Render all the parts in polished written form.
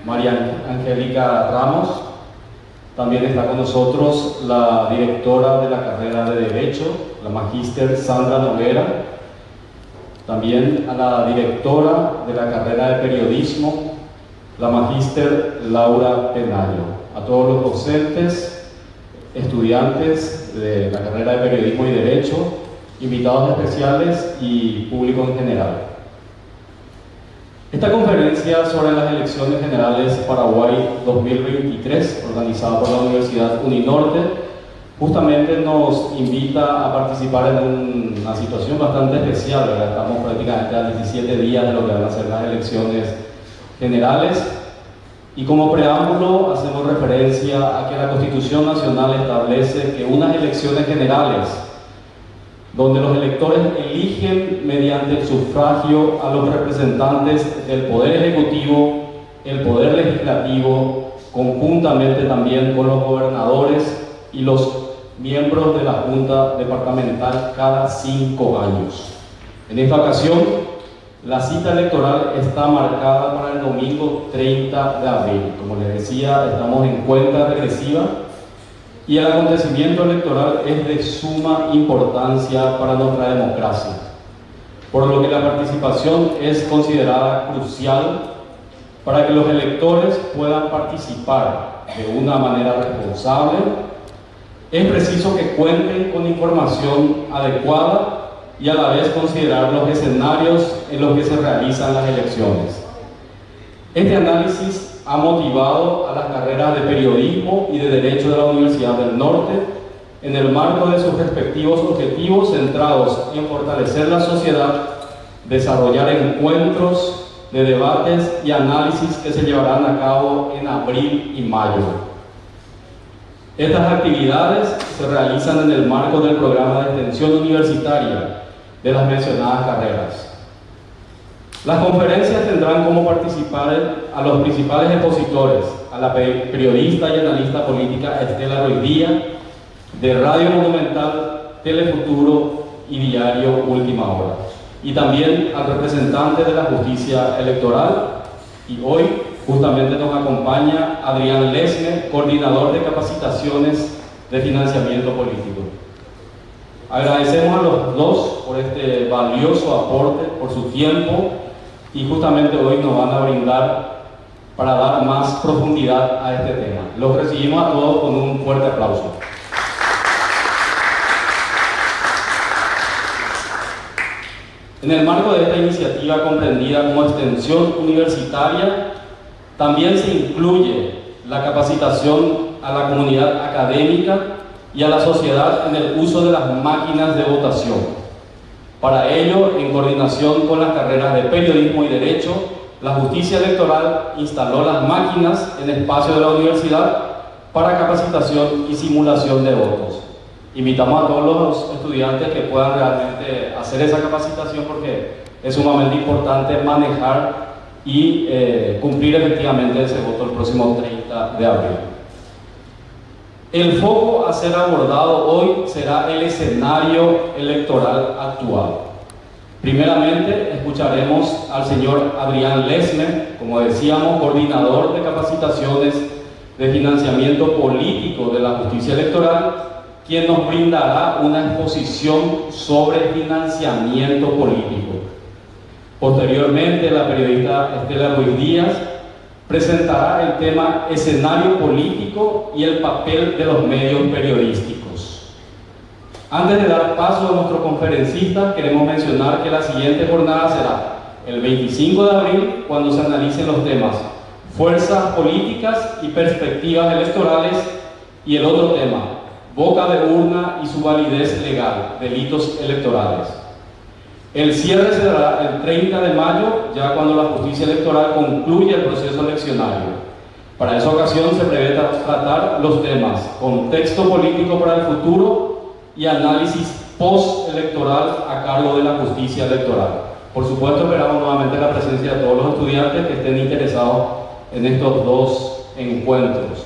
María Angélica Ramos. También está con nosotros la directora de la carrera de Derecho, la magíster Sandra Noguera. También a la directora de la carrera de Periodismo, la magíster Laura Penayo. A todos los docentes, estudiantes de la carrera de Periodismo y Derecho, invitados especiales y público en general. Esta conferencia sobre las elecciones generales Paraguay 2023, organizada por la Universidad Uninorte, justamente nos invita a participar en una situación bastante especial, ¿verdad? Estamos prácticamente a 17 días de lo que van a ser las elecciones generales, y como preámbulo hacemos referencia a que la Constitución Nacional establece que unas elecciones generales, donde los electores eligen mediante el sufragio a los representantes del Poder Ejecutivo, el Poder Legislativo, conjuntamente también con los gobernadores y los miembros de la Junta Departamental cada 5 años. En esta ocasión, la cita electoral está marcada para el domingo 30 de abril. Como les decía, estamos en cuenta regresiva y el acontecimiento electoral es de suma importancia para nuestra democracia, por lo que la participación es considerada crucial para que los electores puedan participar de una manera responsable. Es preciso que cuenten con información adecuada y a la vez considerar los escenarios en los que se realizan las elecciones. Este análisis ha motivado a las carreras de Periodismo y de Derecho de la Universidad del Norte en el marco de sus respectivos objetivos centrados en fortalecer la sociedad, desarrollar encuentros de debates y análisis que se llevarán a cabo en abril y mayo. Estas actividades se realizan en el marco del programa de extensión universitaria de las mencionadas carreras. Las conferencias tendrán como participar a los principales expositores, a la periodista y analista política Estela Ruiz Díaz, de Radio Monumental, Telefuturo y Diario Última Hora, y también al representante de la Justicia Electoral. Y hoy justamente nos acompaña Adrián Lesme, coordinador de capacitaciones de financiamiento político. Agradecemos a los dos por este valioso aporte, por su tiempo, y justamente hoy nos van a brindar para dar más profundidad a este tema. Los recibimos a todos con un fuerte aplauso. En el marco de esta iniciativa comprendida como extensión universitaria, también se incluye la capacitación a la comunidad académica y a la sociedad en el uso de las máquinas de votación. Para ello, en coordinación con las carreras de Periodismo y Derecho, la Justicia Electoral instaló las máquinas en espacio de la universidad para capacitación y simulación de votos. Invitamos a todos los estudiantes que puedan realmente hacer esa capacitación porque es sumamente importante manejar y cumplir efectivamente ese voto el próximo 30 de abril. El foco a ser abordado hoy será el escenario electoral actual. Primeramente, escucharemos al señor Adrián Lesme, como decíamos, coordinador de capacitaciones de financiamiento político de la Justicia Electoral, quien nos brindará una exposición sobre financiamiento político. Posteriormente, la periodista Estela Ruiz Díaz presentará el tema escenario político y el papel de los medios periodísticos. Antes de dar paso a nuestro conferencista, queremos mencionar que la siguiente jornada será el 25 de abril, cuando se analicen los temas fuerzas políticas y perspectivas electorales, y el otro tema, boca de urna y su validez legal, delitos electorales. El cierre se dará el 30 de mayo, ya cuando la Justicia Electoral concluya el proceso eleccionario. Para esa ocasión se prevé tratar los temas contexto político para el futuro y análisis post-electoral a cargo de la Justicia Electoral. Por supuesto, esperamos nuevamente la presencia de todos los estudiantes que estén interesados en estos dos encuentros.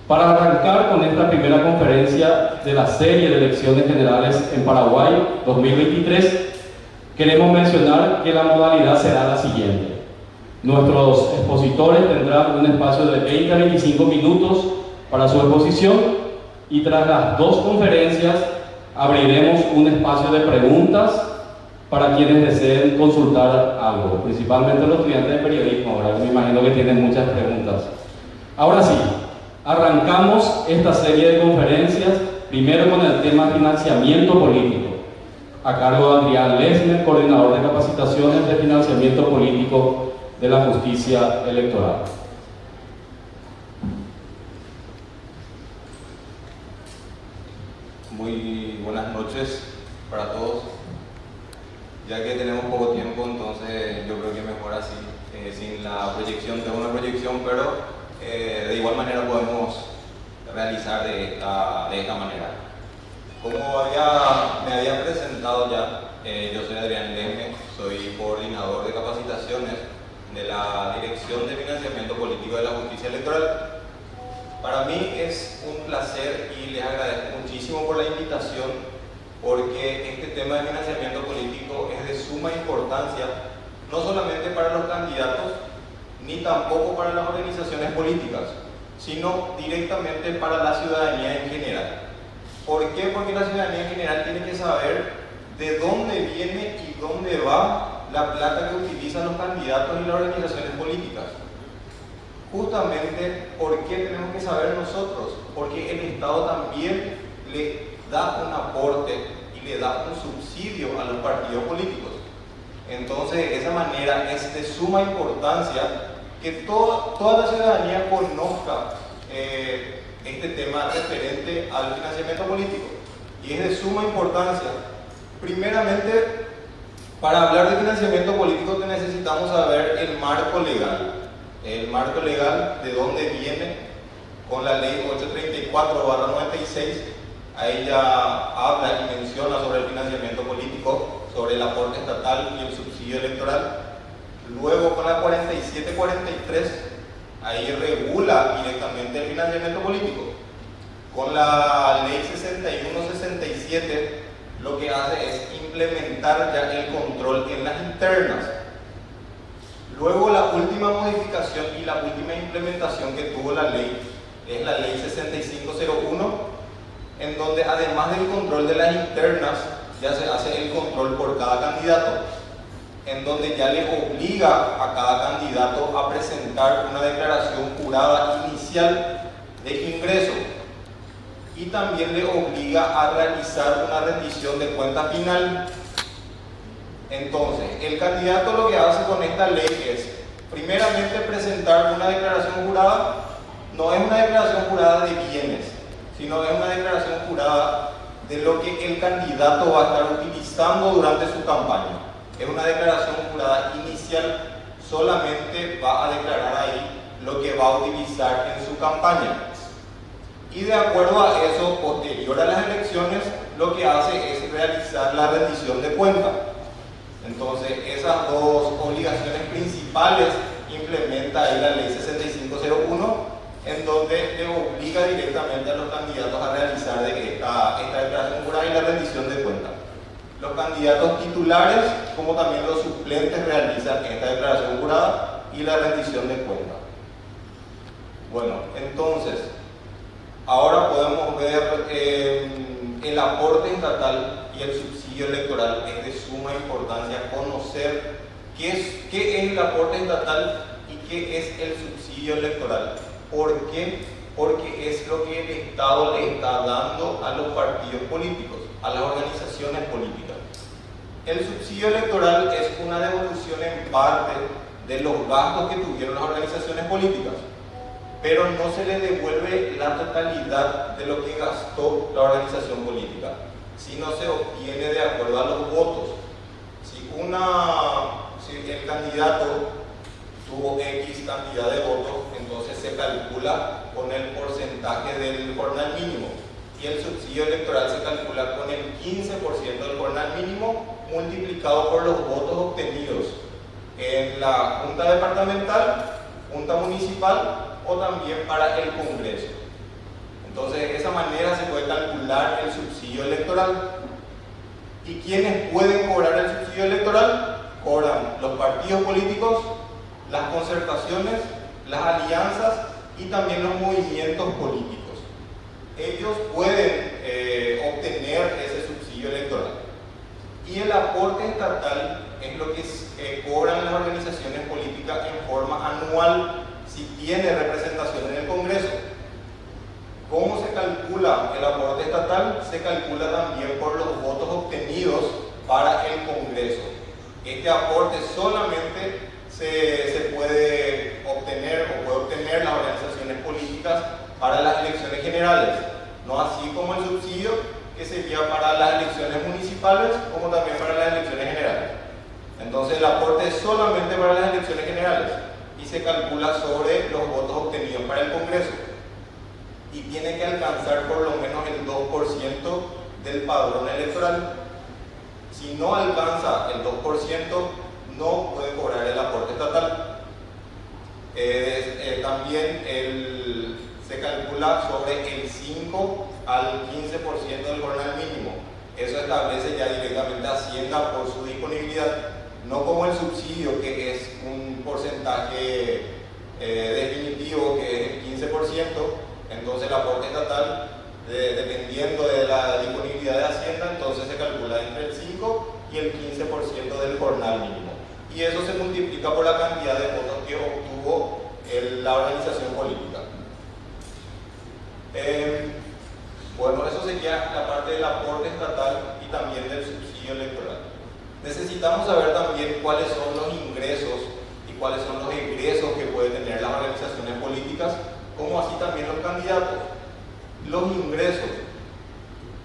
Para arrancar con esta primera conferencia de la serie de elecciones generales en Paraguay 2023, queremos mencionar que la modalidad será la siguiente. Nuestros expositores tendrán un espacio de 20 a 25 minutos para su exposición y tras las dos conferencias abriremos un espacio de preguntas para quienes deseen consultar algo, principalmente los estudiantes de periodismo, ahora me imagino que tienen muchas preguntas. Ahora sí, arrancamos esta serie de conferencias, primero con el tema financiamiento político, a cargo de Adrián Lesmer, coordinador de capacitaciones de financiamiento político de la justicia electoral. Muy buenas noches para todos. Ya que tenemos poco tiempo, entonces yo creo que mejor así, sin la proyección. Tengo una proyección, pero de igual manera podemos realizar de esta manera. Como me había presentado ya, yo soy Adrián Lesmer, soy coordinador de capacitaciones de la Dirección de Financiamiento Político de la Justicia Electoral. Para mí es un placer y les agradezco muchísimo por la invitación, porque este tema de financiamiento político es de suma importancia, no solamente para los candidatos, ni tampoco para las organizaciones políticas, sino directamente para la ciudadanía en general. ¿Por qué? Porque la ciudadanía en general tiene que saber de dónde viene y dónde va la plata que utilizan los candidatos y las organizaciones políticas. Justamente, ¿por qué tenemos que saber nosotros? Porque el Estado también le da un aporte y le da un subsidio a los partidos políticos. Entonces, de esa manera es de suma importancia que toda la ciudadanía conozca este tema referente al financiamiento político. Y es de suma importancia. Primeramente, para hablar de financiamiento político necesitamos saber el marco legal. El marco legal, de dónde viene, con la ley 834/96, ahí ya habla y menciona sobre el financiamiento político, sobre el aporte estatal y el subsidio electoral. Luego con la 4743, ahí regula directamente el financiamiento político. Con la ley 6167, lo que hace es implementar ya el control en las internas. Luego la última modificación y la última implementación que tuvo la ley es la ley 6501, en donde además del control de las internas ya se hace el control por cada candidato, en donde ya le obliga a cada candidato a presentar una declaración jurada inicial de ingreso y también le obliga a realizar una rendición de cuenta final. Entonces, el candidato lo que hace con esta ley es, primeramente, presentar una declaración jurada. No es una declaración jurada de bienes, sino es una declaración jurada de lo que el candidato va a estar utilizando durante su campaña. Es una declaración jurada inicial, solamente va a declarar ahí lo que va a utilizar en su campaña. Y de acuerdo a eso, posterior a las elecciones, lo que hace es realizar la rendición de cuenta. Entonces, esas dos obligaciones principales implementa ahí la ley 6501, en donde le obliga directamente a los candidatos a realizar esta declaración jurada y la rendición de cuenta. Los candidatos titulares, como también los suplentes, realizan esta declaración jurada y la rendición de cuenta. Bueno, entonces, ahora podemos ver el aporte estatal y el subsidio electoral. Es de suma importancia conocer qué es el aporte estatal y qué es el subsidio electoral. ¿Por qué? Porque es lo que el Estado le está dando a los partidos políticos, a las organizaciones políticas. El subsidio electoral es una devolución en parte de los gastos que tuvieron las organizaciones políticas, pero no se le devuelve la totalidad de lo que gastó la organización política, sino se obtiene de acuerdo a los votos. Si el candidato tuvo X cantidad de votos, entonces se calcula con el porcentaje del jornal mínimo, y el subsidio electoral se calcula con el 15% del jornal mínimo multiplicado por los votos obtenidos en la Junta Departamental, Junta Municipal o también para el Congreso. Entonces, de esa manera se puede calcular el subsidio electoral. ¿Y quiénes pueden cobrar el subsidio electoral? Cobran los partidos políticos las concertaciones, las alianzas y también los movimientos políticos. Ellos pueden obtener ese subsidio electoral. Y el aporte estatal es lo que cobran las organizaciones políticas en forma anual si tiene representación en el Congreso. ¿Cómo se calcula el aporte estatal? Se calcula también por los votos obtenidos para el Congreso. Este aporte solamente se puede obtener o puede obtener las organizaciones políticas para las elecciones generales, no así como el subsidio que sería para las elecciones municipales como también para las elecciones generales. Entonces el aporte es solamente para las elecciones generales y se calcula sobre los votos obtenidos para el Congreso y tiene que alcanzar por lo menos el 2% del padrón electoral. Si no alcanza el 2%, no puede cobrar el aporte estatal. También se calcula sobre el 5 al 15% del jornal mínimo. Eso establece ya directamente Hacienda por su disponibilidad, no como el subsidio, que es un porcentaje definitivo, que es el 15%. Entonces el aporte estatal, dependiendo de la disponibilidad de Hacienda, entonces se calcula entre el 5 y el 15% del jornal mínimo. Y eso se multiplica por la cantidad de votos que obtuvo la organización política. Bueno, eso sería la parte del aporte estatal y también del subsidio electoral. Necesitamos saber también cuáles son los ingresos y cuáles son los egresos que pueden tener las organizaciones políticas, como así también los candidatos. Los ingresos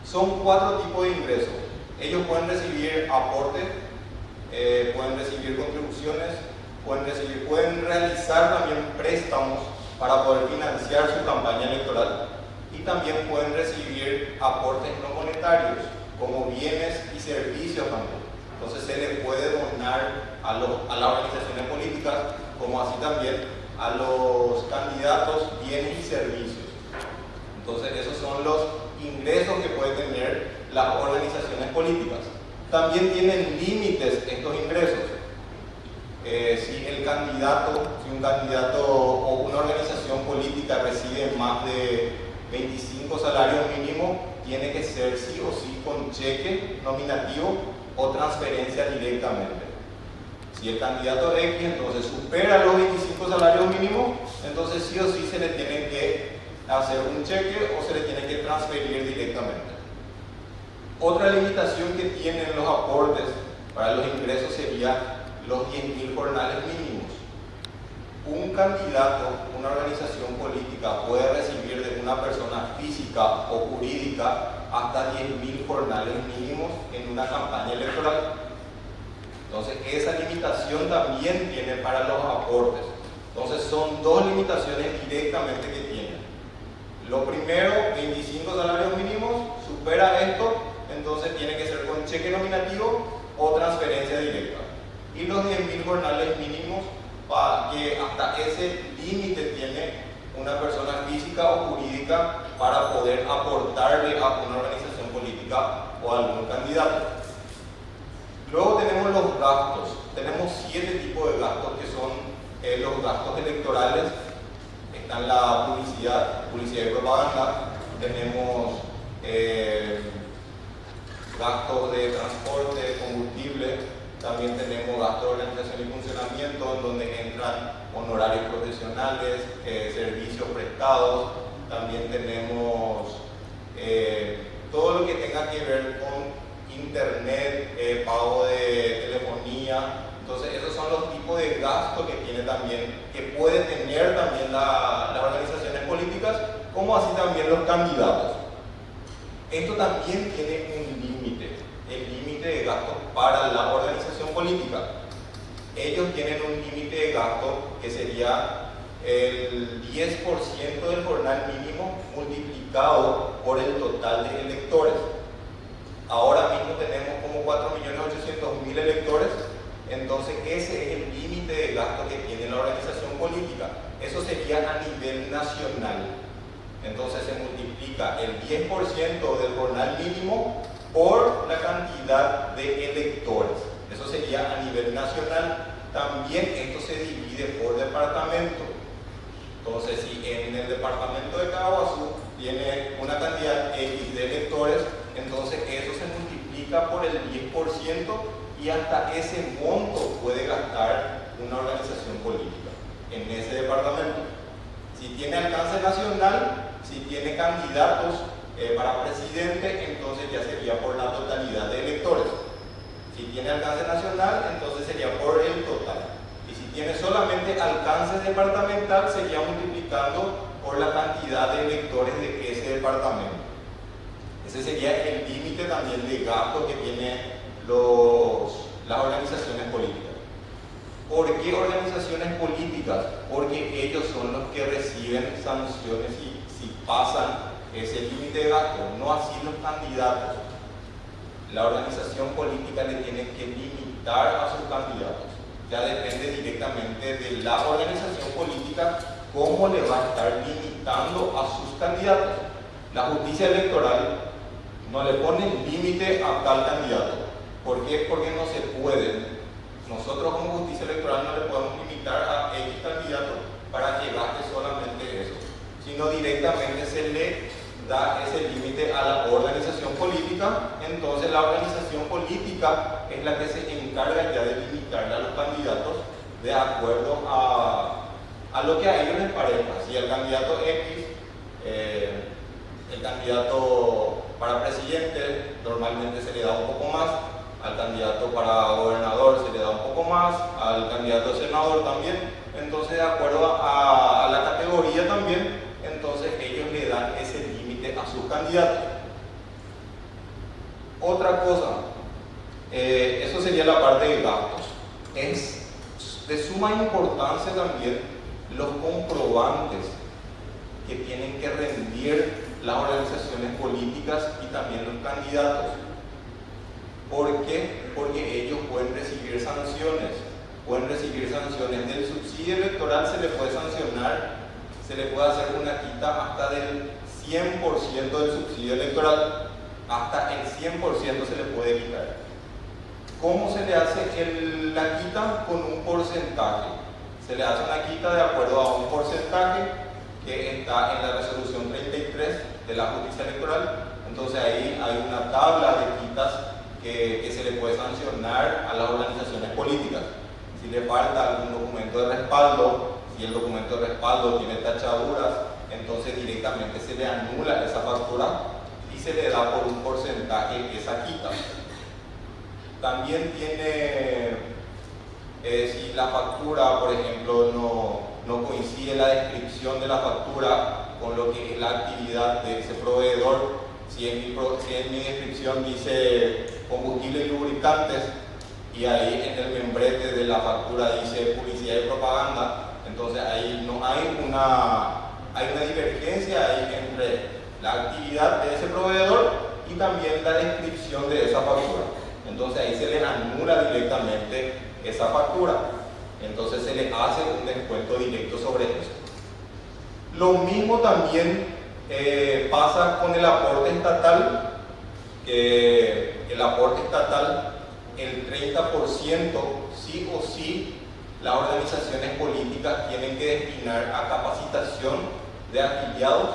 son 4 tipos de ingresos. Ellos pueden recibir aporte, pueden recibir contribuciones, pueden realizar también préstamos para poder financiar su campaña electoral y también pueden recibir aportes no monetarios como bienes y servicios también. Entonces se le puede donar a las organizaciones políticas como así también a los candidatos bienes y servicios. Entonces esos son los ingresos que pueden tener las organizaciones políticas. También tienen límites estos ingresos. Si un candidato o una organización política recibe más de 25 salarios mínimos, tiene que ser sí o sí con cheque nominativo o transferencia directamente. Si el candidato X entonces supera los 25 salarios mínimos, entonces sí o sí se le tiene que hacer un cheque o se le tiene que transferir directamente. Otra limitación que tienen los aportes para los ingresos sería los 10.000 jornales mínimos. Un candidato, una organización política puede recibir de una persona física o jurídica hasta 10.000 jornales mínimos en una campaña electoral. Entonces esa limitación también tiene para los aportes. Entonces son 2 limitaciones directamente que tienen. Lo primero, 25 salarios mínimos, supera esto, entonces tiene que ser con cheque nominativo o transferencia directa. Y los 10.000 jornales mínimos, que hasta ese límite tiene una persona física o jurídica para poder aportarle a una organización política o a algún candidato. Luego tenemos los gastos. Tenemos 7 tipos de gastos que son los gastos electorales. Están la publicidad y propaganda. Tenemos gastos de transporte, combustible. También tenemos gastos de organización y funcionamiento, en donde entran honorarios profesionales, servicios prestados. También tenemos todo lo que tenga que ver con internet, pago de telefonía. Entonces esos son los tipos de gastos que tiene también, que puede tener también las organizaciones políticas, como así también los candidatos. Esto también tiene un límite, el límite de gastos para la organización política. Ellos tienen un límite de gasto que sería el 10% del jornal mínimo multiplicado por el total de electores. Ahora mismo tenemos como 4.800.000 electores, entonces ese es el límite de gasto que tiene la organización política. Eso sería a nivel nacional. Entonces se multiplica el 10% del jornal mínimo por la cantidad de electores. Eso sería a nivel nacional. también esto se divide por departamento. Entonces, si en el departamento de Caaguazú tiene una cantidad X de electores, entonces eso se multiplica por el 10% y hasta ese monto puede gastar una organización política en ese departamento. Si tiene alcance nacional, si tiene candidatos para presidente, entonces ya sería por la totalidad de electores. Si tiene alcance nacional, entonces sería por el total. Y si tiene solamente alcance departamental, sería multiplicando por la cantidad de electores de ese departamento. Ese sería el límite también de gasto que tienen las organizaciones políticas. ¿Por qué organizaciones políticas? Porque ellos son los que reciben sanciones si pasan ese límite de gasto, no así los candidatos. La organización política le tiene que limitar a sus candidatos. Ya depende directamente de la organización política cómo le va a estar limitando a sus candidatos. La justicia electoral no le pone límite a tal candidato. ¿Por qué? Porque no se puede. Nosotros como justicia electoral no le podemos limitar a X candidato para que gaste solamente eso, sino directamente se le da ese límite a la organización política. Entonces la organización política es la que se encarga ya de limitarle a los candidatos de acuerdo a lo que a ellos les parezca. Si el candidato X, el candidato para presidente, normalmente se le da un poco más, al candidato para gobernador se le da un poco más, al candidato senador también. Entonces, de acuerdo a la categoría también, entonces ellos le dan ese límite a sus candidatos. Otra cosa, eso sería la parte de gastos. Es de suma importancia también los comprobantes que tienen que rendir las organizaciones políticas y también los candidatos. ¿Por qué? Porque ellos pueden recibir sanciones. Del subsidio electoral se le puede sancionar, se le puede hacer una quita hasta del 100% del subsidio electoral. Hasta el 100% se le puede quitar. ¿Cómo se le hace la quita? Con un porcentaje. Se le hace una quita de acuerdo a un porcentaje que está en la resolución 33 de la justicia electoral. Entonces ahí hay una tabla de quitas que se le puede sancionar a las organizaciones políticas. Si le falta algún documento de respaldo, si el documento de respaldo tiene tachaduras, entonces directamente se le anula esa factura y se le da por un porcentaje esa quita. También tiene, si la factura, por ejemplo, no coincide la descripción de la factura con lo que es la actividad de ese proveedor, si en mi descripción dice combustible y lubricantes y ahí en el membrete de la factura dice publicidad y propaganda, entonces ahí no hay una divergencia ahí entre la actividad de ese proveedor y también la descripción de esa factura. Entonces ahí se le anula directamente esa factura. Entonces se le hace un descuento directo sobre eso. Lo mismo también pasa con el aporte estatal, que el aporte estatal, el 30% sí o sí las organizaciones políticas tienen que destinar a capacitación de afiliados,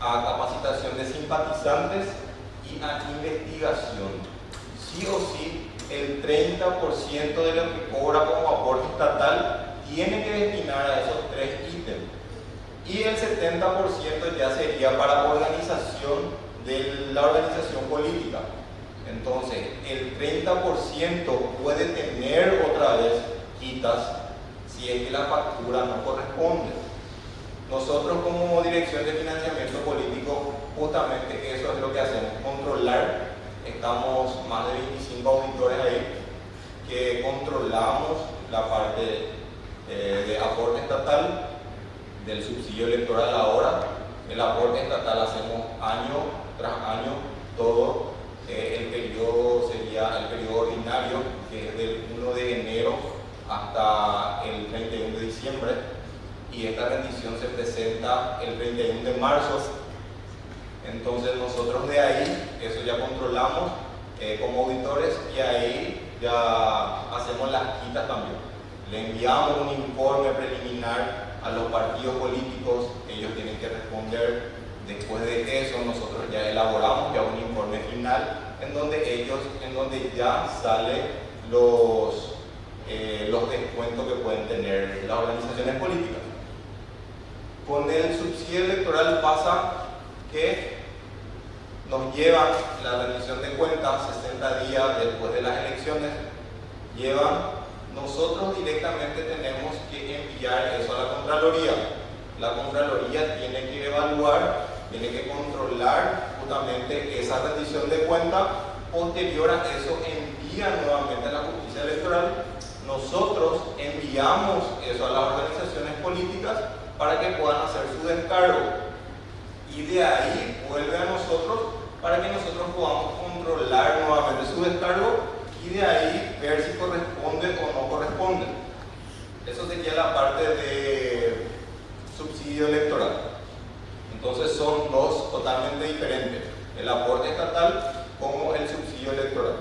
a capacitación de simpatizantes y a investigación. Sí o sí, el 30% de lo que cobra como aporte estatal tiene que destinar a esos tres ítems. Y el 70% ya sería para organización de la organización política. Entonces, el 30% puede tener otra vez quitas si es que la factura no corresponde. Nosotros como Dirección de Financiamiento Político, justamente eso es lo que hacemos, controlar. Estamos más de 25 auditores ahí que controlamos la parte de aporte estatal, del subsidio electoral ahora. El aporte estatal hacemos año tras año, todo. El periodo sería el periodo ordinario, que es del 1 de enero hasta el 31 de diciembre, y esta rendición se presenta el 31 de marzo. Entonces nosotros de ahí, eso ya controlamos como auditores, y ahí ya hacemos las quitas también. le enviamos un informe preliminar a los partidos políticos, ellos tienen que responder. Después de eso nosotros ya elaboramos ya un informe final en donde ya salen los descuentos que pueden tener las organizaciones políticas. Con el subsidio electoral pasa que nos llevan la rendición de cuentas 60 días después de las elecciones, nosotros directamente tenemos que enviar eso a la Contraloría. La Contraloría tiene que evaluar, tiene que controlar justamente esa rendición de cuentas. Posterior a eso envía nuevamente a la justicia electoral. Nosotros enviamos eso a las organizaciones políticas para que puedan hacer su descargo. Y de ahí vuelve a nosotros para que nosotros podamos controlar nuevamente su descargo y de ahí ver si corresponde o no corresponde. Eso sería la parte de subsidio electoral. Entonces son dos totalmente diferentes, el aporte estatal como el subsidio electoral.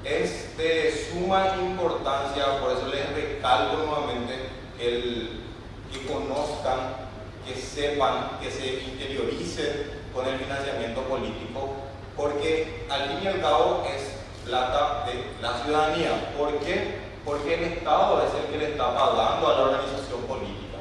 Es de suma importancia, por eso les recalco nuevamente que conozcan, que sepan, que se interioricen con el financiamiento político, porque al fin y al cabo es plata de la ciudadanía. ¿Por qué? Porque el Estado es el que le está pagando a la organización política.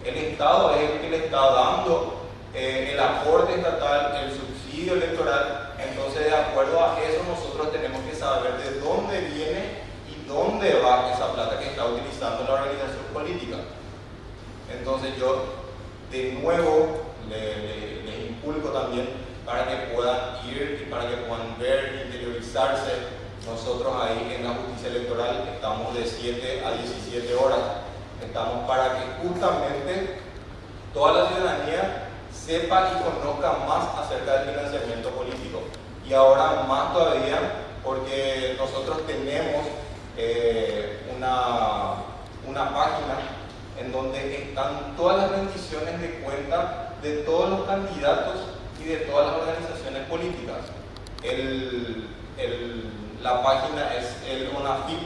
El Estado es el que le está dando el aporte estatal, el subsidio electoral. Entonces, de acuerdo a eso, nosotros tenemos que saber de dónde viene y dónde va esa plata que está utilizando la organización política. Entonces, yo de nuevo les inculco también para que puedan ir y para que puedan ver, interiorizarse. Nosotros ahí en la justicia electoral estamos de 7 a 17 horas. Estamos para que justamente toda la ciudadanía sepa y conozca más acerca del financiamiento político. Y ahora más todavía, porque nosotros tenemos una página en donde están todas las rendiciones de cuenta de todos los candidatos y de todas las organizaciones políticas. La página es el ONAFIP,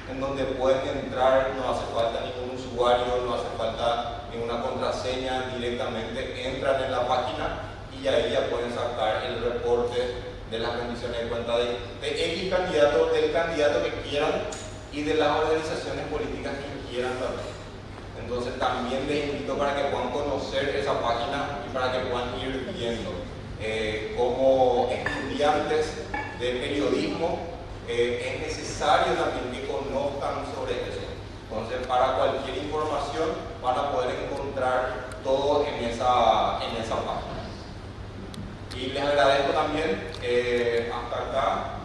en donde pueden entrar, no hace falta ningún usuario, no hace falta ninguna contraseña, directamente entran en la página y ahí ya pueden sacar el reporte de las rendiciones de cuenta de X candidato, del candidato que quieran y de las organizaciones políticas que quieran también. Entonces también les invito para que puedan conocer esa página y para que puedan ir viendo. Como estudiantes de periodismo es necesario también que conozcan sobre eso. Entonces, para cualquier información van a poder encontrar todo en esa página. Y les agradezco también, hasta acá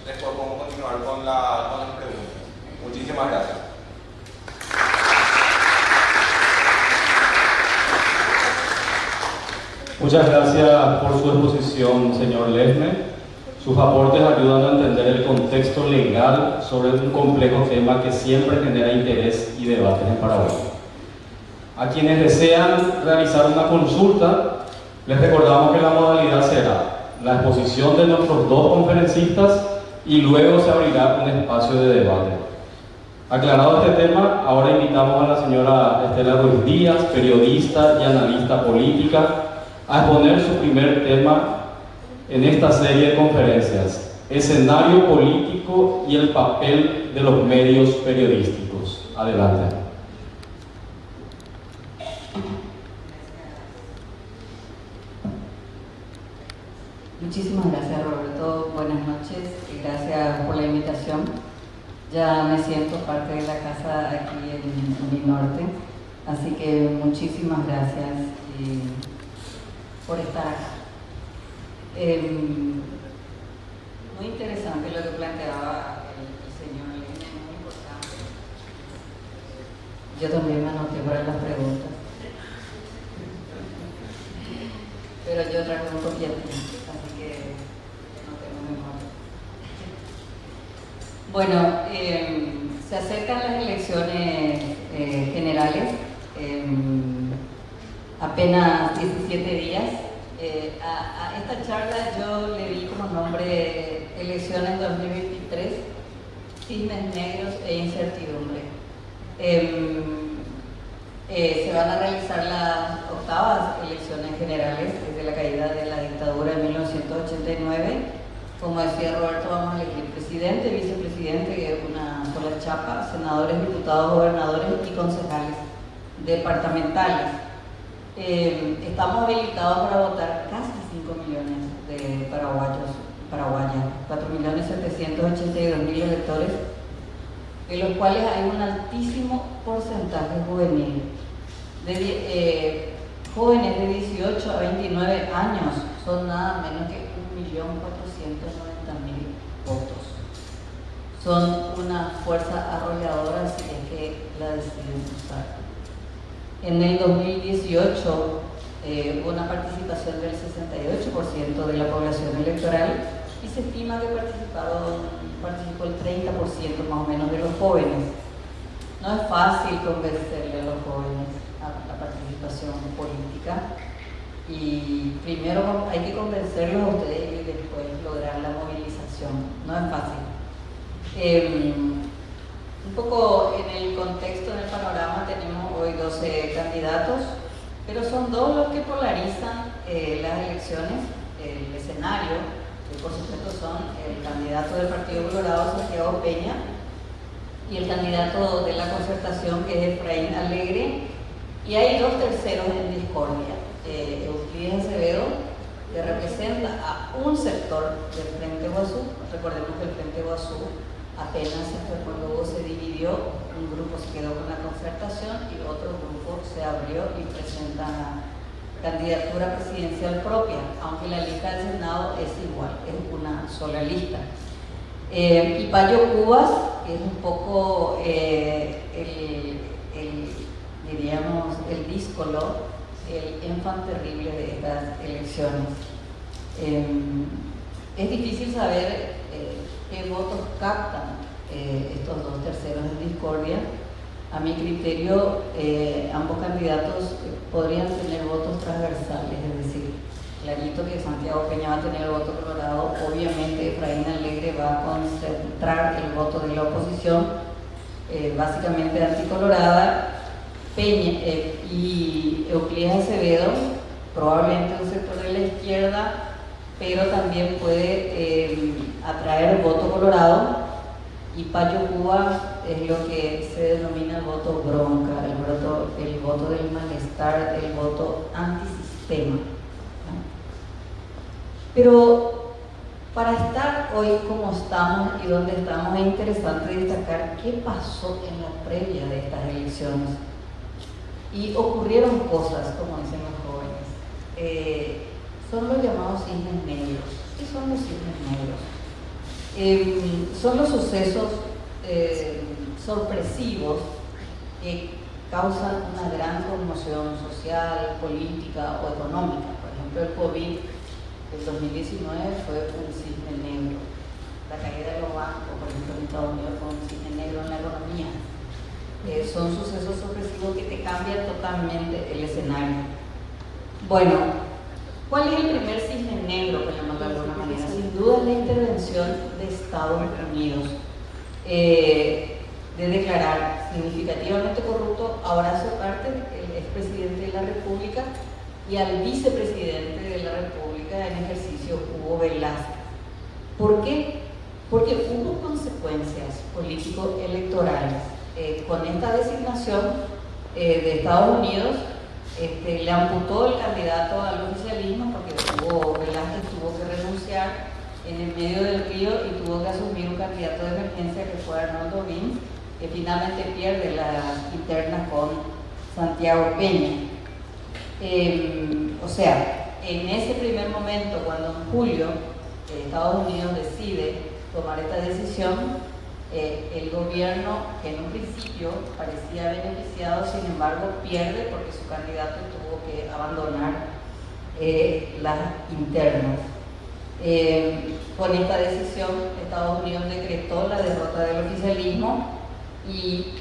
después podemos continuar con las preguntas. Muchísimas gracias. Muchas gracias por su exposición, señor Lesme. Sus aportes ayudan a entender el contexto legal sobre un complejo tema que siempre genera interés y debate en Paraguay. A quienes desean realizar una consulta, les recordamos que la modalidad será la exposición de nuestros dos conferencistas y luego se abrirá un espacio de debate. Aclarado este tema, ahora invitamos a la señora Estela Ruiz Díaz, periodista y analista política, a exponer su primer tema en esta serie de conferencias: escenario político y el papel de los medios periodísticos. Adelante. Muchísimas gracias, Roberto. Buenas noches y gracias por la invitación. Ya me siento parte de la casa aquí en Uninorte, así que muchísimas gracias por estar acá. Muy interesante lo que planteaba el señor Lesme, muy importante. Yo también me anoté para las preguntas, pero yo traje un copiatín, así que no tengo memoria. Bueno, se acercan las elecciones generales, apenas 17 días. A esta charla yo le di como nombre Elecciones 2023, cisnes negros e incertidumbre. Se van a realizar las octavas elecciones generales desde la caída de la dictadura en 1989. Como decía Roberto, vamos a elegir presidente, vicepresidente, que es una sola chapa, senadores, diputados, gobernadores y concejales departamentales. Estamos habilitados para votar casi 5 millones de paraguayas, 4.782.000 electores, de los cuales hay un altísimo porcentaje juvenil. Jóvenes de 18 a 29 años son nada menos que 1.490.000 votos. Son una fuerza arrolladora si es que la deciden usar. En el 2018 hubo una participación del 68% de la población electoral y se estima que participó el 30% más o menos de los jóvenes. No es fácil convencerle a los jóvenes a la participación política y primero hay que convencerlos a ustedes y después lograr la movilización. No es fácil. Un poco en el contexto, en el panorama, tenemos hoy 12 candidatos, pero son dos los que polarizan las elecciones, el escenario, que por supuesto son el candidato del Partido Colorado, Santiago Peña, y el candidato de la Concertación, que es Efraín Alegre, y hay dos terceros en discordia. Euclides Acevedo, que representa a un sector del Frente Guazú. Recordemos que el Frente Guazú apenas se formó, luego se dividió, un grupo se quedó con la Concertación y otro grupo se abrió y presenta candidatura presidencial propia, aunque la lista del Senado es igual, es una sola lista. Y Payo Cubas, que es un poco diríamos, el díscolo, el enfant terrible de estas elecciones. Es difícil saber qué votos captan estos dos terceros en discordia. A mi criterio, ambos candidatos podrían tener votos transversales, es decir, clarito que Santiago Peña va a tener el voto colorado, obviamente Efraín Alegre va a concentrar el voto de la oposición, básicamente anticolorada. Peña y Euclides Acevedo, probablemente un sector de la izquierda, pero también puede atraer voto colorado, y Payo Cubas es lo que se denomina el voto bronca, el voto del malestar, el voto antisistema. Pero para estar hoy como estamos y donde estamos, es interesante destacar qué pasó en la previa de estas elecciones. Y ocurrieron cosas, como dicen los jóvenes. Son los llamados cisnes negros. ¿Qué son los cisnes negros? Son los sucesos sorpresivos que causan una gran conmoción social, política o económica. Por ejemplo, el COVID del 2019 fue un cisne negro. La caída de los bancos, por ejemplo, en Estados Unidos, fue un cisne negro en la economía. Son sucesos sorpresivos que te cambian totalmente el escenario. Bueno, ¿cuál es el primer cisne negro, por llamarlo de alguna manera? Sin duda es la intervención de Estados Unidos, de declarar significativamente corrupto a Horacio Cartes, el expresidente de la República, y al vicepresidente de la República en ejercicio, Hugo Velázquez. ¿Por qué? Porque hubo consecuencias político-electorales. Con esta designación de Estados Unidos, le amputó el candidato al oficialismo, porque Hugo Velázquez tuvo que renunciar en el medio del río y tuvo que asumir un candidato de emergencia que fue Arnoldo Vins, que finalmente pierde las internas con Santiago Peña. O sea, en ese primer momento, cuando en julio Estados Unidos decide tomar esta decisión, el gobierno, que en un principio parecía beneficiado, sin embargo pierde porque su candidato tuvo que abandonar las internas. Con esta decisión, Estados Unidos decretó la derrota del oficialismo y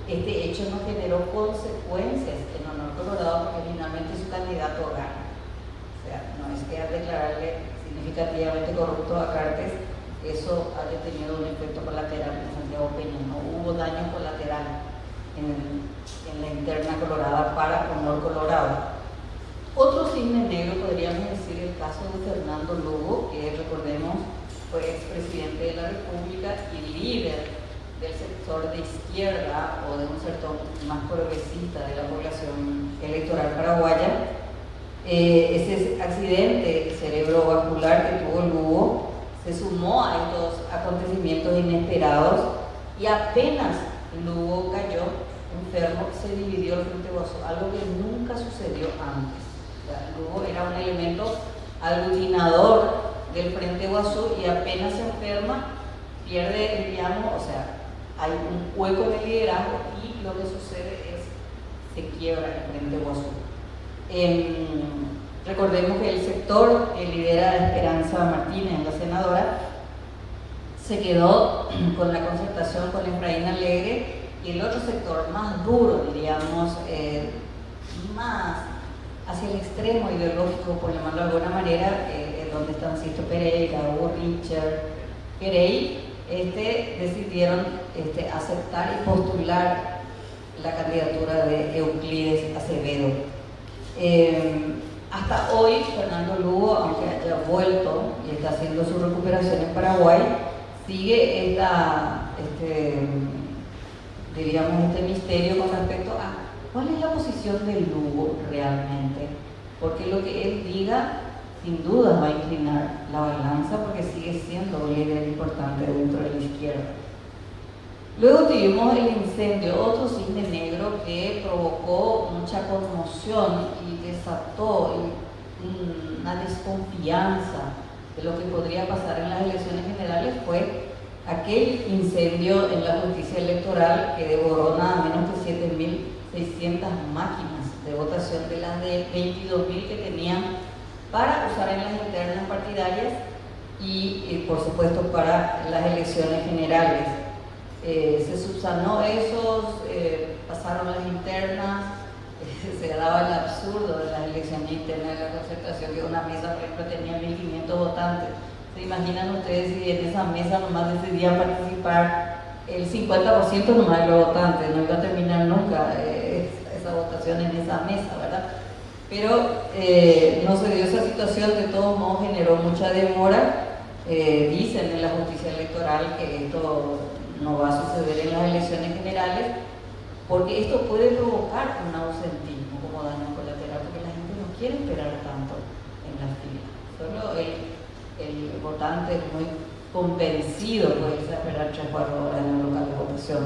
este hecho no generó consecuencias en Honor Colorado porque finalmente su candidato gana. O sea, no es que al declararle significativamente corrupto a Cartes eso haya tenido un efecto colateral en Santiago Peña. No hubo daño colateral en la interna colorada para Honor Colorado. Otro cisne negro podríamos decir el caso de Fernando Lugo, que recordemos fue expresidente de la República y líder del sector de izquierda o de un sector más progresista de la población electoral paraguaya. Ese accidente cerebrovascular que tuvo Lugo se sumó a estos acontecimientos inesperados y apenas Lugo cayó enfermo, se dividió el Frente Guasú, algo que nunca sucedió antes. O sea, Lugo era un elemento aglutinador del Frente Guasú y apenas se enferma, pierde, digamos, o sea, hay un hueco en el liderazgo y lo que sucede es se quiebra el Frente Guasú. Recordemos que el sector que lidera Esperanza Martínez, la senadora, se quedó con la concertación con Efraín Alegre, y el otro sector más duro, diríamos, más hacia el extremo ideológico, por llamarlo de alguna manera, donde están Sisto Pereira, Hugo Richard, Perey, decidieron aceptar y postular la candidatura de Euclides Acevedo. Hasta hoy, Fernando Lugo, aunque haya vuelto y está haciendo su recuperación en Paraguay, sigue este misterio con respecto a cuál es la posición de Lugo realmente, porque lo que él diga sin duda va a inclinar la balanza porque sigue siendo un líder importante dentro de la izquierda. Luego tuvimos el incendio, otro cisne negro que provocó mucha conmoción y desató una desconfianza de lo que podría pasar en las elecciones generales. Fue aquel incendio en la justicia electoral que devoró nada menos que 7.600 máquinas de votación de las de 22.000 que tenían para usar en las internas partidarias y por supuesto para las elecciones generales. Se subsanó eso, pasaron las internas, se daba el absurdo de las elecciones internas de la concertación, que una mesa, por ejemplo, tenía 1.500 votantes. ¿Se imaginan ustedes si en esa mesa nomás decidían participar el 50% nomás de los votantes? No iba a terminar nunca esa votación en esa mesa, ¿verdad? Pero no se dio esa situación, de todos modos generó mucha demora. Dicen en la justicia electoral que esto no va a suceder en las elecciones generales, porque esto puede provocar un ausentismo como daño colateral, porque la gente no quiere esperar tanto en las filas. Solo el votante muy convencido puede irse a esperar 3 o 4 horas en el local de votación.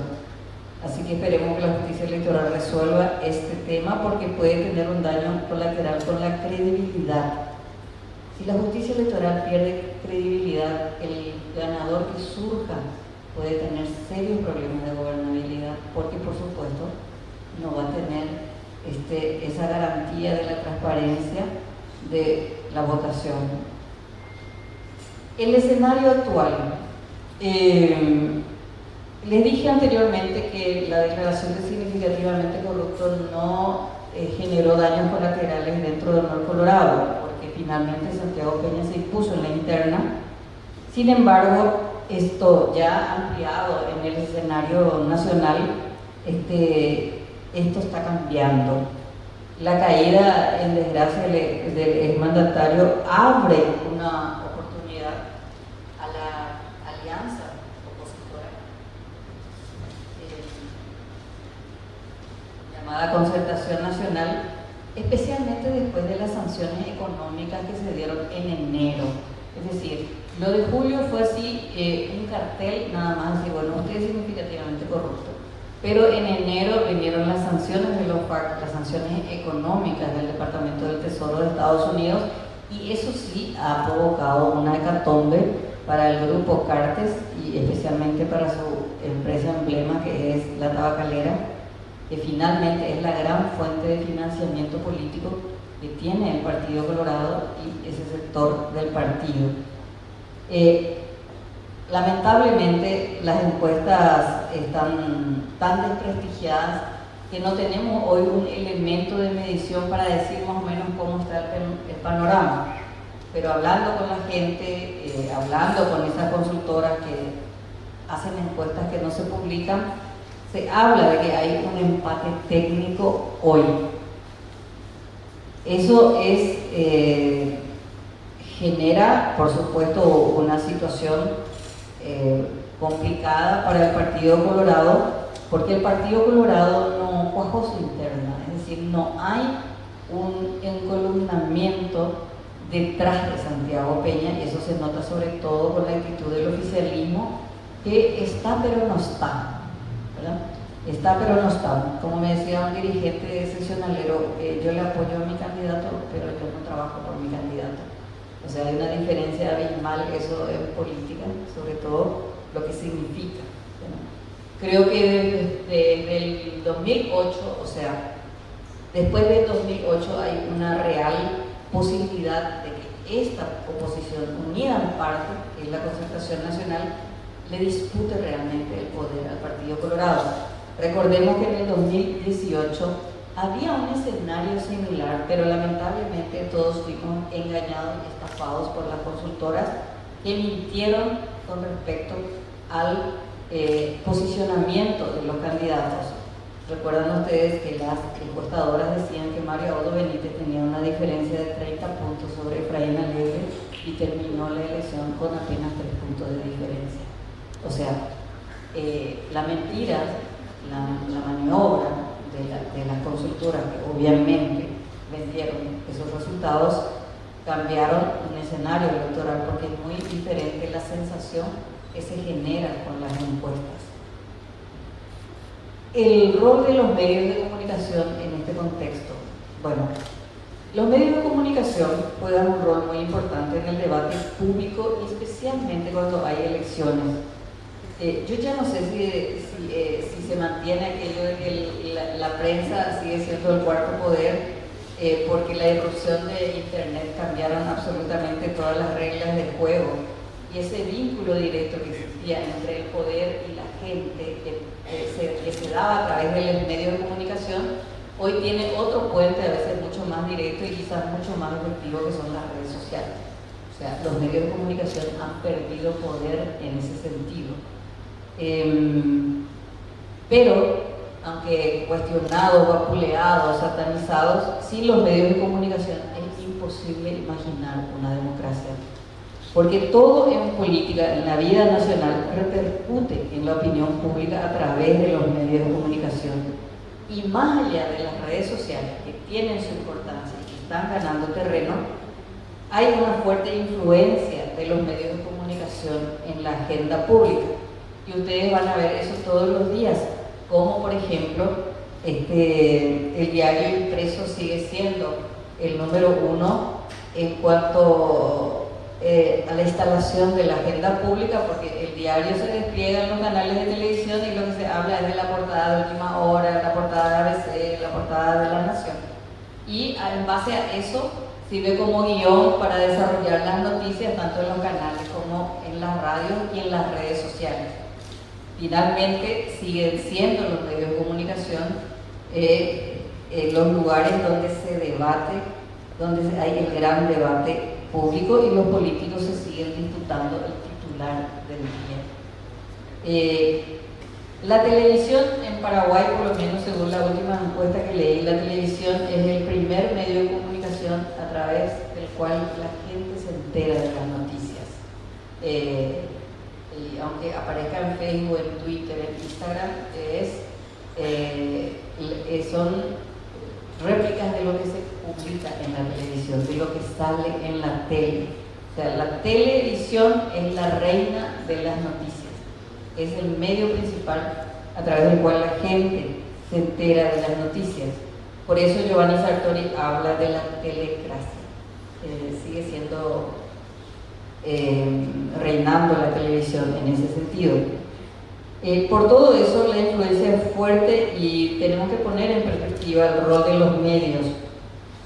Así que esperemos que la justicia electoral resuelva este tema, porque puede tener un daño colateral con la credibilidad. Si la justicia electoral pierde credibilidad, el ganador que surja puede tener serios problemas de gobernabilidad, porque por supuesto no va a tener esa garantía de la transparencia de la votación. El escenario actual. Les dije anteriormente que la declaración de significativamente corrupto no generó daños colaterales dentro de Honor Colorado, porque finalmente Santiago Peña se impuso en la interna. Sin embargo, esto ya ampliado en el escenario nacional, esto está cambiando. La caída en desgracia del exmandatario abre una oportunidad a la alianza opositora llamada Concertación Nacional, especialmente después de las sanciones económicas que se dieron en enero. Es decir, lo de julio fue así, un cartel nada más, así, bueno, usted es significativamente corrupto. Pero en enero vinieron las sanciones de los FARC, las sanciones económicas del Departamento del Tesoro de Estados Unidos, y eso sí ha provocado una hecatombe para el grupo Cartes y especialmente para su empresa emblema, que es la tabacalera, que finalmente es la gran fuente de financiamiento político que tiene el Partido Colorado y ese sector del partido. Lamentablemente las encuestas están tan desprestigiadas que no tenemos hoy un elemento de medición para decir más o menos cómo está el panorama. pero hablando con la gente, hablando con esas consultoras que hacen encuestas que no se publican, se habla de que hay un empate técnico hoy. Eso genera, por supuesto, una situación complicada para el Partido Colorado, porque el Partido Colorado no cuajó su interna, es decir, no hay un encolumnamiento detrás de Santiago Peña, y eso se nota sobre todo con la actitud del oficialismo, que está pero no está, ¿verdad? Está pero no está. Como me decía un dirigente seccionalero, yo le apoyo a mi candidato, pero yo no trabajo por mi candidato. O sea, hay una diferencia abismal eso en política, sobre todo lo que significa, ¿verdad? Creo que desde el 2008, o sea, después del 2008 hay una real posibilidad de que esta oposición unida en parte, que es la Concertación Nacional, le dispute realmente el poder al Partido Colorado. Recordemos que en el 2018 había un escenario similar, pero lamentablemente todos fuimos engañados y estafados por las consultoras que mintieron con respecto al posicionamiento de los candidatos. Recuerdan ustedes que las encuestadoras decían que Mario Audo Benítez tenía una diferencia de 30 puntos sobre Efraín Alegre y terminó la elección con apenas 3 puntos de diferencia. O sea, la mentira, la maniobra de las consultoras que obviamente vendieron esos resultados, cambiaron un escenario electoral, porque es muy diferente la sensación que se genera con las encuestas. El rol de los medios de comunicación en este contexto. Bueno, los medios de comunicación juegan un rol muy importante en el debate público y especialmente cuando hay elecciones. Yo ya no sé si se mantiene aquello de que la prensa sigue siendo el cuarto poder, porque la irrupción de Internet cambiaron absolutamente todas las reglas del juego, y ese vínculo directo que existía entre el poder y la gente que se daba a través de los medios de comunicación, hoy tiene otro puente, a veces mucho más directo y quizás mucho más efectivo, que son las redes sociales. O sea, los medios de comunicación han perdido poder en ese sentido. Pero, aunque cuestionados, vapuleados, satanizados, sin los medios de comunicación es imposible imaginar una democracia. Porque todo en política, en la vida nacional, repercute en la opinión pública a través de los medios de comunicación. Y más allá de las redes sociales, que tienen su importancia y que están ganando terreno, hay una fuerte influencia de los medios de comunicación en la agenda pública. Y ustedes van a ver eso todos los días, como por ejemplo, el diario impreso sigue siendo el número 1 en cuanto a la instalación de la agenda pública, porque el diario se despliega en los canales de televisión y lo que se habla es de la portada de Última Hora, la portada de ABC, la portada de La Nación. Y en base a eso sirve como guión para desarrollar las noticias tanto en los canales como en las radios y en las redes sociales. Finalmente siguen siendo los medios de comunicación los lugares donde se debate, donde hay el gran debate público, y los políticos se siguen disputando el titular del día. La televisión en Paraguay, por lo menos según la última encuesta que leí, la televisión es el primer medio de comunicación a través del cual la gente se entera de las noticias. Y aunque aparezca en Facebook, en Twitter, en Instagram, son réplicas de lo que se publica en la televisión, de lo que sale en la tele. O sea, la televisión es la reina de las noticias, es el medio principal a través del cual la gente se entera de las noticias. Por eso Giovanni Sartori habla de la telecracia. Sigue siendo reinando la televisión en ese sentido. Por todo eso, la influencia es fuerte y tenemos que poner en perspectiva el rol de los medios.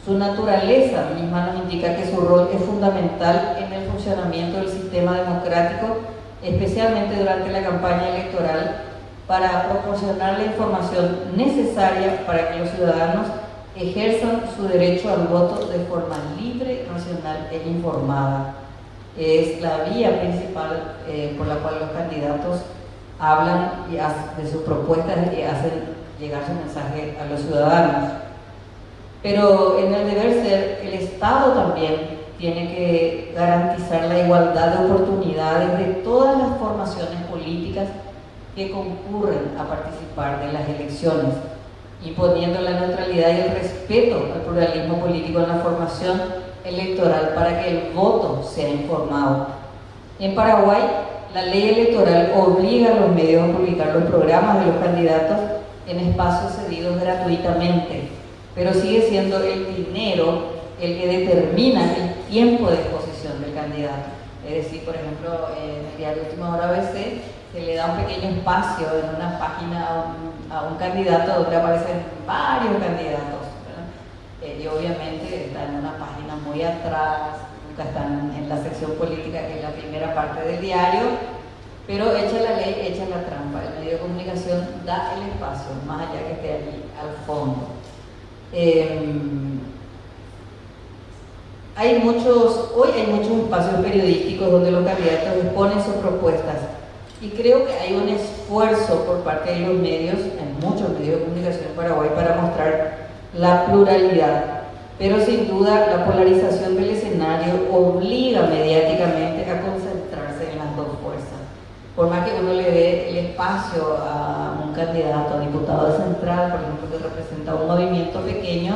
Su naturaleza misma nos indica que su rol es fundamental en el funcionamiento del sistema democrático, especialmente durante la campaña electoral, para proporcionar la información necesaria para que los ciudadanos ejerzan su derecho al voto de forma libre, racional e informada. Es la vía principal por la cual los candidatos hablan de sus propuestas y hacen llegar su mensaje a los ciudadanos. Pero en el deber ser, el Estado también tiene que garantizar la igualdad de oportunidades de todas las formaciones políticas que concurren a participar de las elecciones, imponiendo la neutralidad y el respeto al pluralismo político en la formación electoral para que el voto sea informado. En Paraguay, la ley electoral obliga a los medios a publicar los programas de los candidatos en espacios cedidos gratuitamente, pero sigue siendo el dinero el que determina el tiempo de exposición del candidato. Es decir, por ejemplo, en el diario Última Hora ABC se le da un pequeño espacio en una página a un candidato donde aparecen varios candidatos, ¿verdad? Y obviamente está en una página muy atrás, nunca están en la sección política, que es la primera parte del diario, pero echa la ley, echa la trampa. El medio de comunicación da el espacio, más allá que esté allí al fondo. Hoy hay muchos espacios periodísticos donde los candidatos exponen sus propuestas, y creo que hay un esfuerzo por parte de los medios, en muchos medios de comunicación en Paraguay, para mostrar la pluralidad, pero sin duda la polarización del escenario obliga mediáticamente a concentrarse en las dos fuerzas. Por más que uno le dé el espacio a un candidato, a diputado de central, por ejemplo, que representa un movimiento pequeño,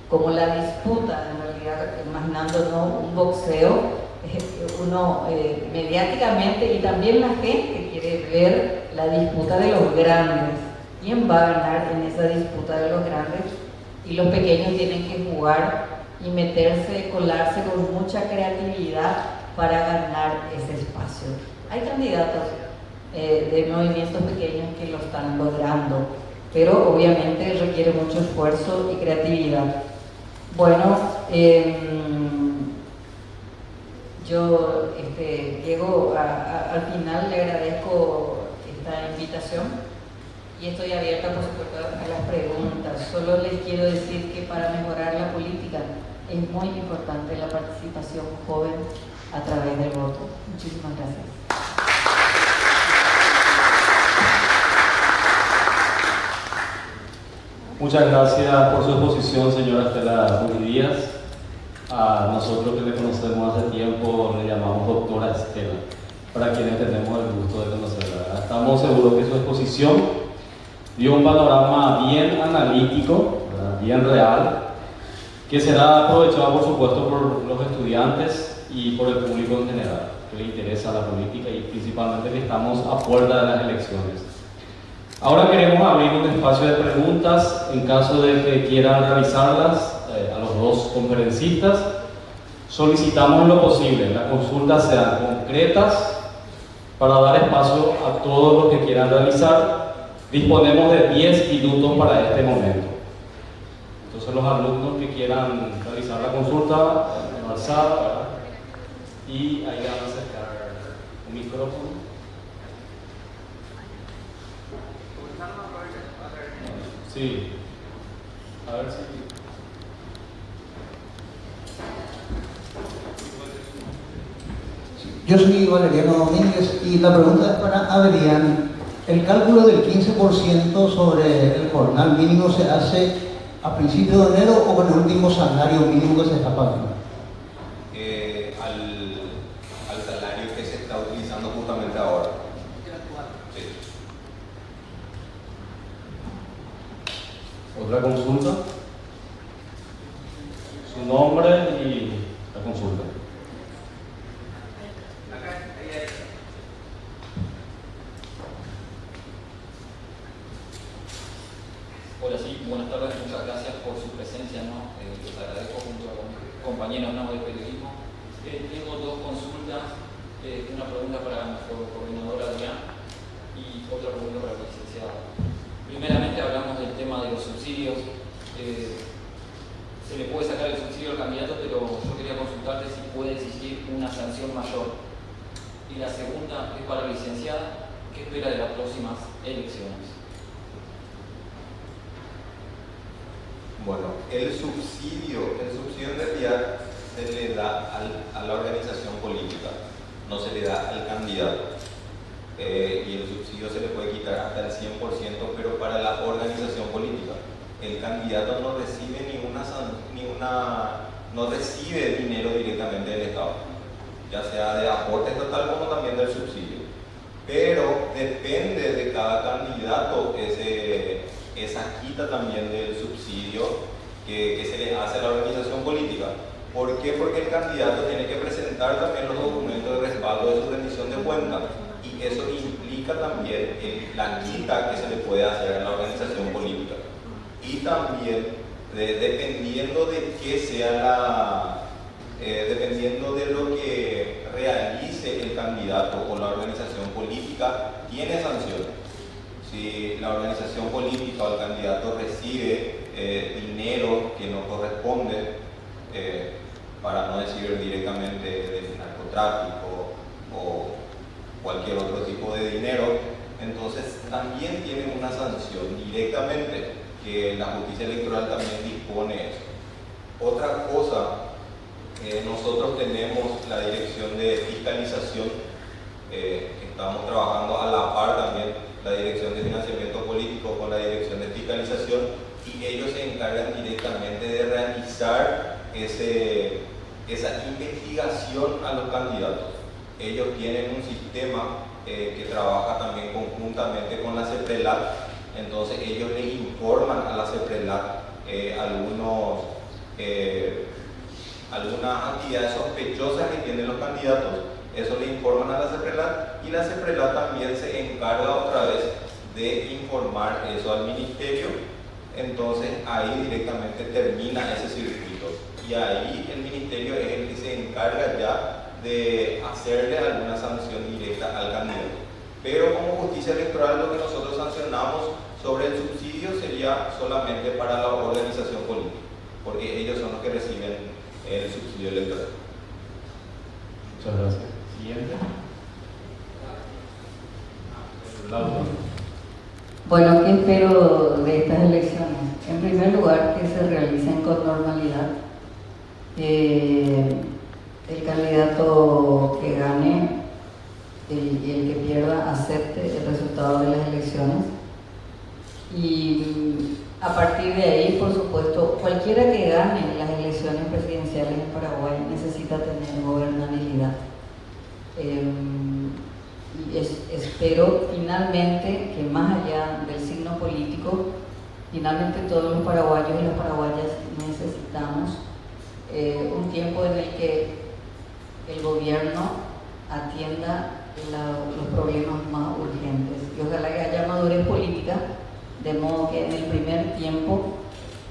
como la disputa, en realidad, imaginándonos un boxeo, uno mediáticamente, y también la gente quiere ver la disputa de los grandes. ¿Quién va a ganar en esa disputa de los grandes? Y los pequeños tienen que jugar y meterse, colarse con mucha creatividad para ganar ese espacio. Hay candidatos de movimientos pequeños que lo están logrando, pero obviamente requiere mucho esfuerzo y creatividad. Bueno, yo llego al final, le agradezco esta invitación y estoy abierta, por supuesto, a las preguntas. Solo les quiero decir que para mejorar la política es muy importante la participación joven a través del voto. Muchísimas gracias. Muchas gracias por su exposición, señora Estela Puri Díaz. A nosotros que le conocemos hace tiempo le llamamos doctora Estela, para quienes tenemos el gusto de conocerla. Estamos seguros que su exposición dio un panorama bien analítico, ¿verdad?, bien real, que será aprovechado, por supuesto, por los estudiantes y por el público en general, que le interesa la política y principalmente que estamos a puerta de las elecciones. Ahora queremos abrir un espacio de preguntas en caso de que quieran realizarlas a los dos conferencistas. Solicitamos lo posible, las consultas sean concretas para dar espacio a todos los que quieran realizar. Disponemos de 10 minutos para este momento. Entonces los alumnos que quieran realizar la consulta, alzar, ¿verdad?, y ahí van a acercar un micrófono. Sí, a ver si... Yo soy Valeriano Domínguez y la pregunta es para Adrián. El cálculo del 15% sobre el jornal mínimo se hace a principios de enero o con el último salario mínimo que se está pagando. Al salario que se está utilizando justamente ahora. Sí. ¿Otra consulta? Su nombre y la consulta. Hola, sí, buenas tardes, muchas gracias por su presencia, ¿no? Les agradezco junto a mis compañeros, ¿no?, de periodismo. Tengo dos consultas, una pregunta para nuestro coordinador Adrián y otra pregunta para el licenciado. Primeramente hablamos del tema de los subsidios. Se le puede sacar el subsidio al candidato, pero yo quería consultarte si puede existir una sanción mayor. Y la segunda es para la licenciada, ¿qué espera de las próximas elecciones? Bueno, el subsidio en realidad se le da a la organización política, no se le da al candidato. Y el subsidio se le puede quitar hasta el 100%, pero para la organización política. El candidato no recibe no recibe dinero directamente del Estado, ya sea de aporte estatal como también del subsidio. Pero depende de cada candidato esa quita también del subsidio que se le hace a la organización política. ¿Por qué? Porque el candidato tiene que presentar también los documentos de respaldo de su rendición de cuentas, y eso implica también la quita que se le puede hacer a la organización política. Y también, dependiendo de qué sea dependiendo de lo que realice el candidato o la organización política, tiene sanción. Si la organización política o el candidato recibe dinero que no corresponde, para no decir directamente del narcotráfico o cualquier otro tipo de dinero, entonces también tiene una sanción directamente, que la justicia electoral también dispone eso. Otra cosa, nosotros tenemos la dirección de fiscalización, estamos trabajando a la par también la dirección de financiamiento político con la dirección de fiscalización, y ellos se encargan directamente de realizar esa investigación a los candidatos. Ellos tienen un sistema que trabaja también conjuntamente con la CEPRELAT, entonces ellos le informan a la CEPRELAT algunas actividades sospechosas que tienen los candidatos. Eso le informan a la CEPRELAT, y la CEPRELAT también se encarga otra vez de informar eso al ministerio. Entonces ahí directamente termina ese circuito, y ahí el ministerio es el que se encarga ya de hacerle alguna sanción directa al candidato. Pero como justicia electoral, lo que nosotros sancionamos sobre el subsidio sería solamente para la organización política, porque ellos son los que reciben el subsidio electoral. Muchas gracias. Siguiente. Laura. Bueno, ¿qué espero de estas elecciones? En primer lugar, que se realicen con normalidad. El candidato que gane y el que pierda acepte el resultado de las elecciones. Y a partir de ahí, por supuesto, cualquiera que gane las elecciones presidenciales en Paraguay necesita tener gobernabilidad. Y espero finalmente que, más allá del signo político, finalmente todos los paraguayos y las paraguayas necesitamos un tiempo en el que el gobierno atienda los problemas más urgentes, y ojalá que haya madurez política, de modo que en el primer tiempo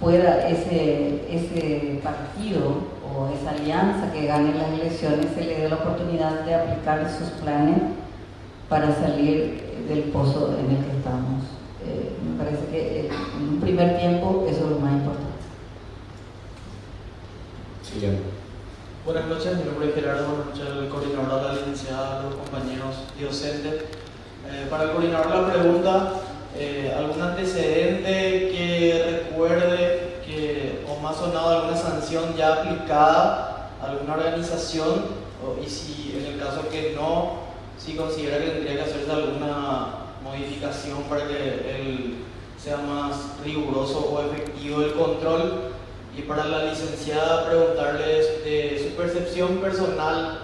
pueda ese partido o esa alianza que gane las elecciones se le dé la oportunidad de aplicar sus planes para salir del pozo en el que estamos. Me parece que en un primer tiempo eso es lo más importante. Siguiente. Buenas noches, mi nombre es Gerardo, buenas noches al coordinador, a la licenciada, a los compañeros y docentes. Para el coordinador la pregunta, ¿algún antecedente que recuerde o más sonado alguna sanción ya aplicada a alguna organización? Y si en el caso que no, si considera que tendría que hacerse alguna modificación para que sea más riguroso o efectivo el control. Y para la licenciada, preguntarles de su percepción personal,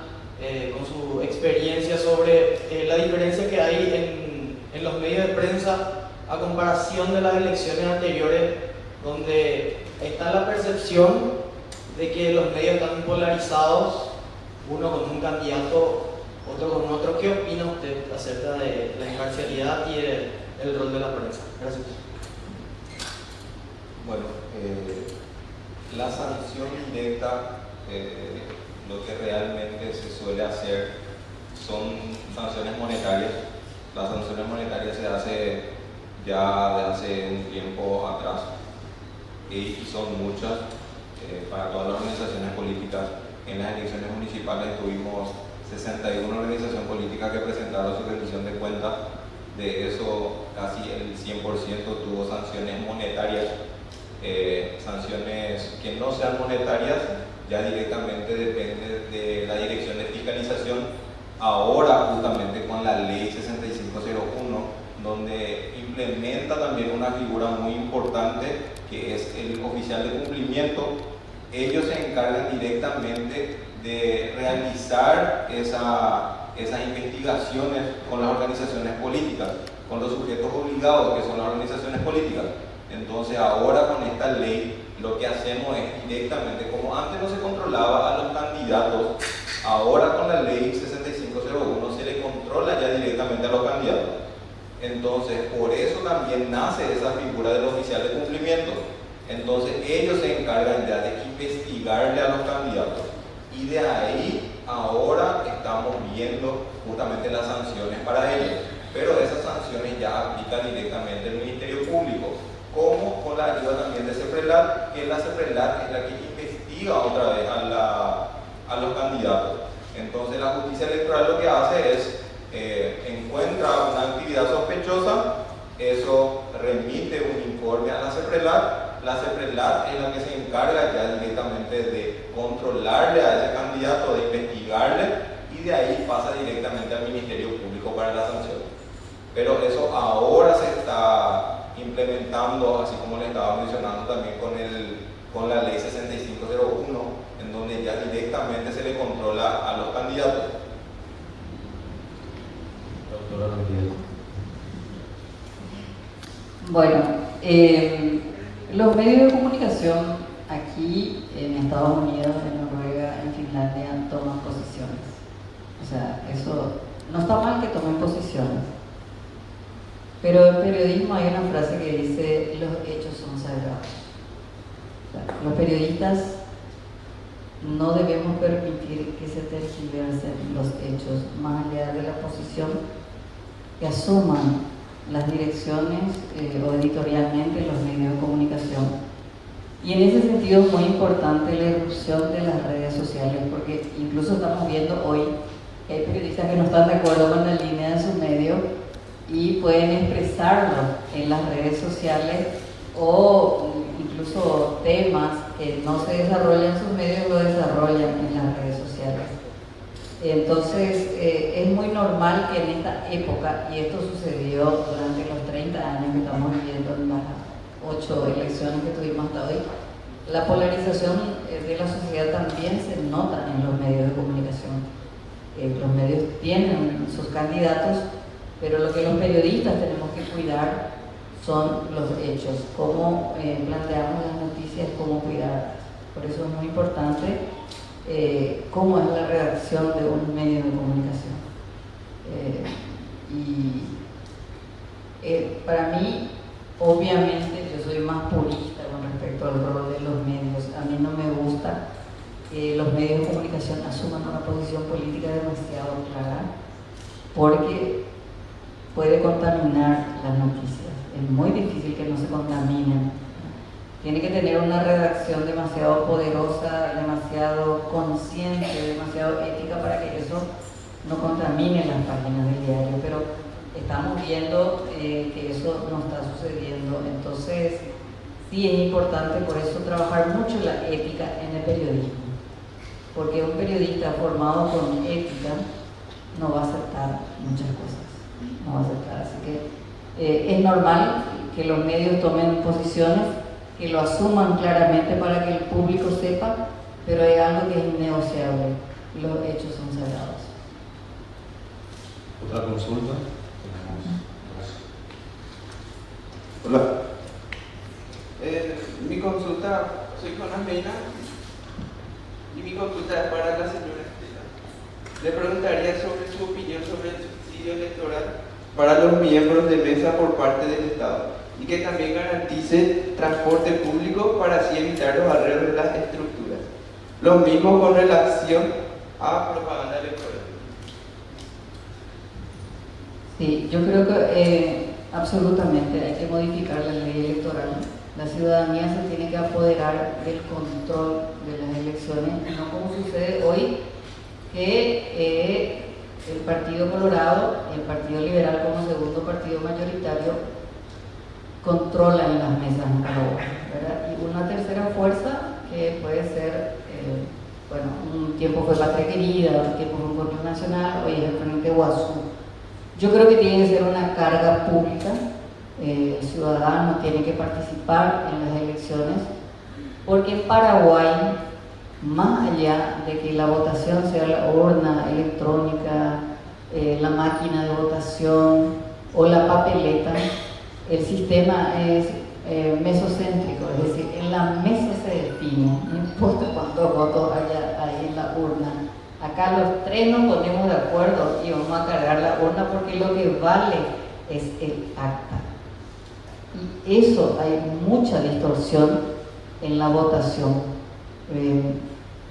con su experiencia, sobre la diferencia que hay en los medios de prensa a comparación de las elecciones anteriores, donde está la percepción de que los medios están polarizados, uno con un candidato, otro con otro. ¿Qué opina usted acerca de la imparcialidad y el rol de la prensa? Gracias. Bueno, la sanción directa, lo que realmente se suele hacer son sanciones monetarias. Las sanciones monetarias se hace ya de hace un tiempo atrás, y son muchas para todas las organizaciones políticas. En las elecciones municipales tuvimos 61 organizaciones políticas que presentaron su rendición de cuentas. De eso, casi el 100% tuvo sanciones monetarias. sanciones que no sean monetarias, ya directamente depende de la Dirección de Fiscalización, ahora justamente con la Ley 6501, donde implementa también una figura muy importante que es el oficial de cumplimiento. Ellos se encargan directamente de realizar esas investigaciones con las organizaciones políticas, con los sujetos obligados que son las organizaciones políticas. Entonces ahora con esta ley lo que hacemos es directamente, como antes no se controlaba a los candidatos, ahora con la ley 6501 se le controla ya directamente a los candidatos. Entonces por eso también nace esa figura del oficial de cumplimiento. Entonces ellos se encargan ya de investigarle a los candidatos y de ahí ahora estamos viendo justamente las sanciones para ellos, pero esas sanciones ya aplica directamente el Ministerio Público, como con la ayuda también de CEPRELAT, que la CEPRELAT es la que investiga otra vez a los candidatos. Entonces la justicia electoral lo que hace es encuentra una actividad sospechosa, eso remite un informe a la CEPRELAT. La CEPRELAT es la que se encarga ya directamente de controlarle a ese candidato, de investigarle, y de ahí pasa directamente al Ministerio Público para la sanción. Pero eso ahora se está implementando, así como le estaba mencionando también con la ley 6501, en donde ya directamente se le controla a los candidatos. Doctora Rodríguez. Bueno, los medios de comunicación aquí en Estados Unidos, en Noruega, en Finlandia toman posiciones. O sea, eso no está mal que tomen posiciones. Pero en periodismo hay una frase que dice: los hechos son sagrados. O sea, los periodistas no debemos permitir que se tergiversen los hechos más allá de la posición que asuman las direcciones o editorialmente los medios de comunicación. Y en ese sentido es muy importante la irrupción de las redes sociales, porque incluso estamos viendo hoy que hay periodistas que no están de acuerdo con la línea de su medio y pueden expresarlo en las redes sociales, o incluso temas que no se desarrollan en sus medios lo desarrollan en las redes sociales. Entonces es muy normal que en esta época, y esto sucedió durante los 30 años que estamos viviendo en las 8 elecciones que tuvimos hasta hoy, la polarización de la sociedad también se nota en los medios de comunicación. Los medios tienen sus candidatos, pero lo que los periodistas tenemos que cuidar son los hechos, cómo planteamos las noticias, cómo cuidarlas. Por eso es muy importante cómo es la redacción de un medio de comunicación. Para mí, obviamente, yo soy más purista con respecto al rol de los medios. A mí no me gusta que los medios de comunicación asuman una posición política demasiado clara, porque puede contaminar las noticias. Es muy difícil que no se contaminen. Tiene que tener una redacción demasiado poderosa, demasiado consciente, demasiado ética para que eso no contamine las páginas del diario. Pero estamos viendo que eso no está sucediendo. Entonces, sí es importante por eso trabajar mucho la ética en el periodismo. Porque un periodista formado con ética no va a aceptar muchas cosas. No va a aceptar. Así que es normal que los medios tomen posiciones, que lo asuman claramente para que el público sepa, pero hay algo que es innegociable: los hechos son sagrados. ¿Otra consulta? Hola. Mi consulta, soy Jonas Mena, y mi consulta es para la señora Estela. Le preguntaría sobre su opinión sobre el subsidio electoral para los miembros de mesa por parte del Estado, y que también garantice transporte público para así evitar los arreglos de las estructuras. Lo mismo con relación a propaganda electoral. Sí, yo creo que absolutamente hay que modificar la ley electoral. La ciudadanía se tiene que apoderar del control de las elecciones, no como sucede hoy, que el Partido Colorado y el Partido Liberal como segundo partido mayoritario controlan las mesas en Paraguay, ¿verdad? Y una tercera fuerza que puede ser, bueno, un tiempo fue Patria Querida, otro tiempo fue Encuentro Nacional, hoy es el Frente Guazú. Yo creo que tiene que ser una carga pública, el ciudadano tiene que participar en las elecciones, porque en Paraguay, más allá de que la votación sea la urna electrónica, la máquina de votación o la papeleta, el sistema es mesocéntrico, es decir, en la mesa se define, no importa cuántos votos haya ahí en la urna. Acá los tres nos ponemos de acuerdo y vamos a cargar la urna porque lo que vale es el acta. Y eso hay mucha distorsión en la votación.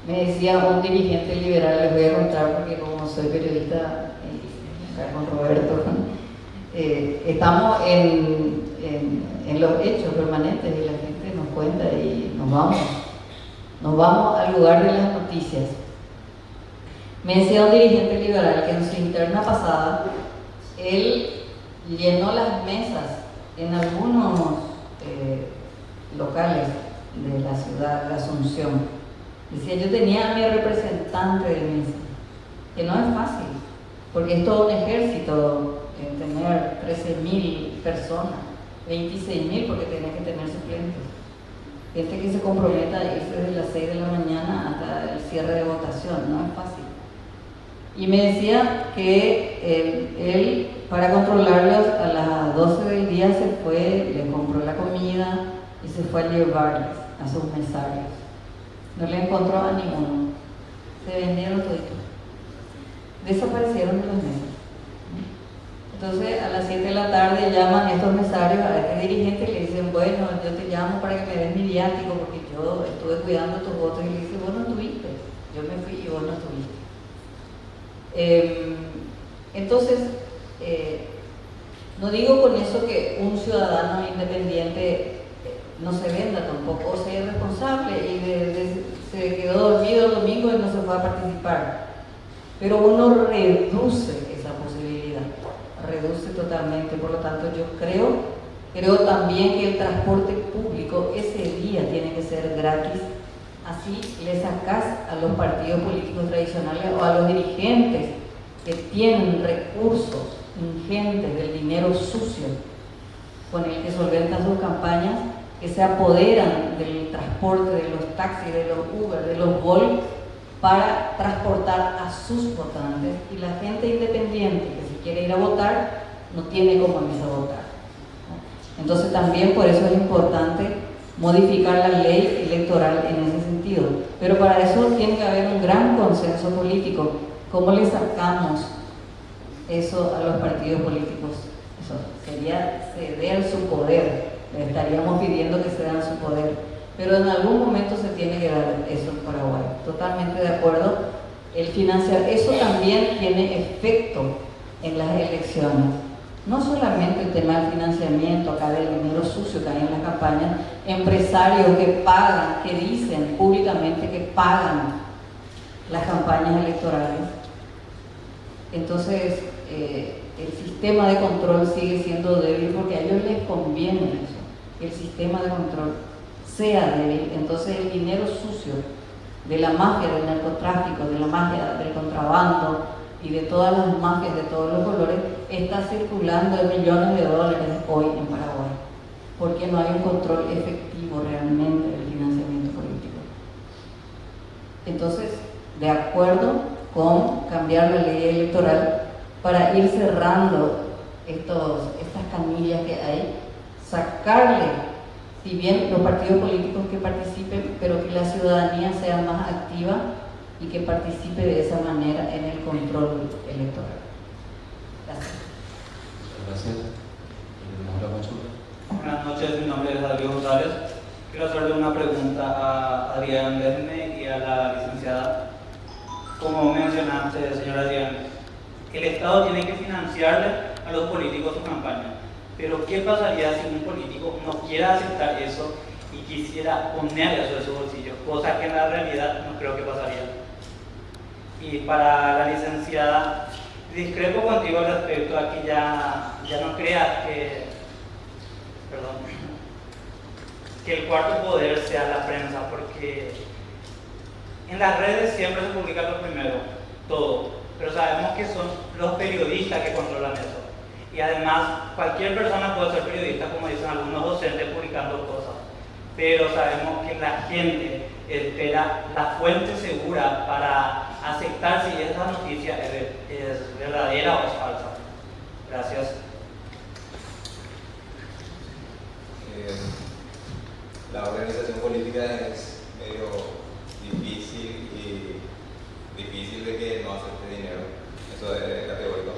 Me decía un dirigente liberal, les voy a contar porque como soy periodista, acá con Roberto, estamos en los hechos permanentes y la gente nos cuenta y nos vamos al lugar de las noticias. Me decía un dirigente liberal que en su interna pasada, él llenó las mesas en algunos locales de la ciudad de Asunción. Decía, yo tenía a mi representante de mesa, que no es fácil, porque es todo un ejército tener 13.000 personas, 26.000 porque tenés que tener suplentes. Gente que se comprometa a irse desde las 6 de la mañana hasta el cierre de votación, no es fácil. Y me decía que él, para controlarlos, a las 12 del día se fue, les compró la comida y se fue a llevarles a sus mesarios. No le encontró a ninguno. Se vendieron toditos. Desaparecieron de las mesas. Entonces, a las 7 de la tarde llaman estos mesarios a este dirigente y le dicen, bueno, yo te llamo para que me des mi viático porque yo estuve cuidando tus votos. Y le dice, vos no tuviste. Yo me fui y vos no tuviste. Entonces, no digo con eso que un ciudadano independiente no se venda tampoco, o sea irresponsable y se quedó dormido el domingo y no se fue a participar. Pero uno reduce esa posibilidad, reduce totalmente. Por lo tanto, yo creo también que el transporte público ese día tiene que ser gratis. Así le sacás a los partidos políticos tradicionales o a los dirigentes que tienen recursos ingentes del dinero sucio con el que solventan sus campañas, que se apoderan del transporte, de los taxis, de los Uber, de los Bolt, para transportar a sus votantes. Y la gente independiente que si quiere ir a votar, no tiene cómo irse a votar. Entonces también por eso es importante modificar la ley electoral en ese sentido. Pero para eso tiene que haber un gran consenso político. ¿Cómo le sacamos eso a los partidos políticos? Eso sería ceder su poder. Le estaríamos pidiendo que cedan su poder. Pero en algún momento se tiene que dar eso en Paraguay. Totalmente de acuerdo. El financiar, eso también tiene efecto en las elecciones. No solamente el tema del financiamiento, acá del dinero sucio que hay en las campañas, empresarios que pagan, que dicen públicamente que pagan las campañas electorales. Entonces, el sistema de control sigue siendo débil porque a ellos les conviene eso, que el sistema de control sea débil. Entonces, el dinero sucio de la mafia del narcotráfico, de la mafia del contrabando, y de todas las mafias de todos los colores, está circulando en millones de dólares hoy en Paraguay, porque no hay un control efectivo realmente del financiamiento político. Entonces, de acuerdo con cambiar la ley electoral para ir cerrando estas canillas que hay, sacarle, si bien los partidos políticos que participen, pero que la ciudadanía sea más activa y que participe de esa manera en el control electoral. Gracias. Gracias. Tenemos la consulta. Buenas noches, mi nombre es Darío González. Quiero hacerle una pregunta a Adrián Lerme y a la licenciada. Como mencionaste, señora Adrián, el Estado tiene que financiarle a los políticos su campaña. Pero ¿qué pasaría si un político no quiera aceptar eso y quisiera poner eso de su bolsillo? Cosa que en la realidad no creo que pasaría. Y para la licenciada, discrepo contigo respecto a que ya no creas perdón, que el cuarto poder sea la prensa, porque en las redes siempre se publica lo primero, todo, pero sabemos que son los periodistas que controlan eso. Y además, cualquier persona puede ser periodista, como dicen algunos docentes, publicando cosas, pero sabemos que la gente espera la fuente segura para aceptar si esa noticia es verdadera o es falsa. Gracias. La organización política es medio difícil de que no acepte dinero, eso es categórico.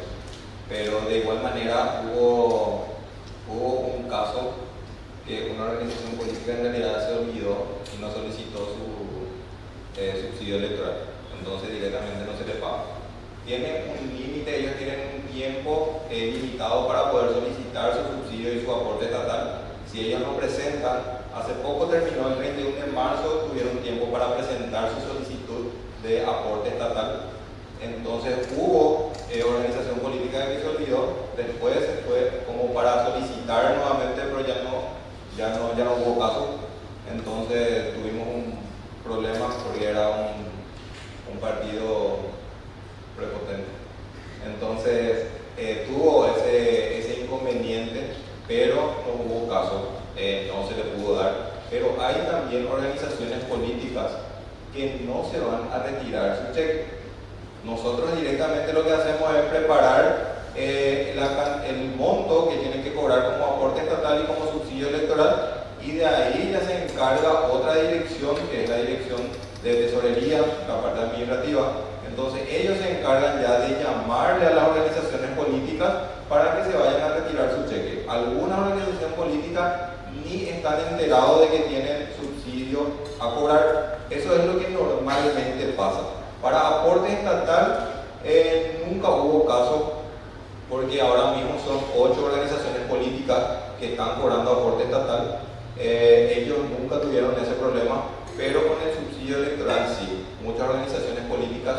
Pero de igual manera hubo un caso que una organización política en realidad se olvidó y no solicitó su subsidio electoral, entonces directamente no se le paga. Tienen un límite, ellos tienen un tiempo limitado para poder solicitar su subsidio y su aporte estatal. Si ellos no presentan, hace poco terminó el 31 de marzo, tuvieron tiempo para presentar su solicitud de aporte estatal. Entonces hubo organización política que se olvidó, después fue como para solicitar nuevamente, pero ya no hubo caso. Entonces tuvimos un problema porque era un partido prepotente. Entonces tuvo ese inconveniente, pero no hubo caso, no se le pudo dar. Pero hay también organizaciones políticas que no se van a retirar su cheque. Nosotros directamente lo que hacemos es preparar el monto que tienen que cobrar como aporte estatal y como subsidio electoral, y de ahí ya se encarga otra dirección, que es la dirección de tesorería, la parte administrativa. Entonces ellos se encargan ya de llamarle a las organizaciones políticas para que se vayan a retirar su cheque. Algunas organizaciones políticas ni están enterados de que tienen subsidio a cobrar. Eso es lo que normalmente pasa. Para aporte estatal nunca hubo caso, porque ahora mismo son 8 organizaciones políticas que están cobrando aporte estatal. Ellos nunca tuvieron ese problema, pero con el subsidio electoral sí. Muchas organizaciones políticas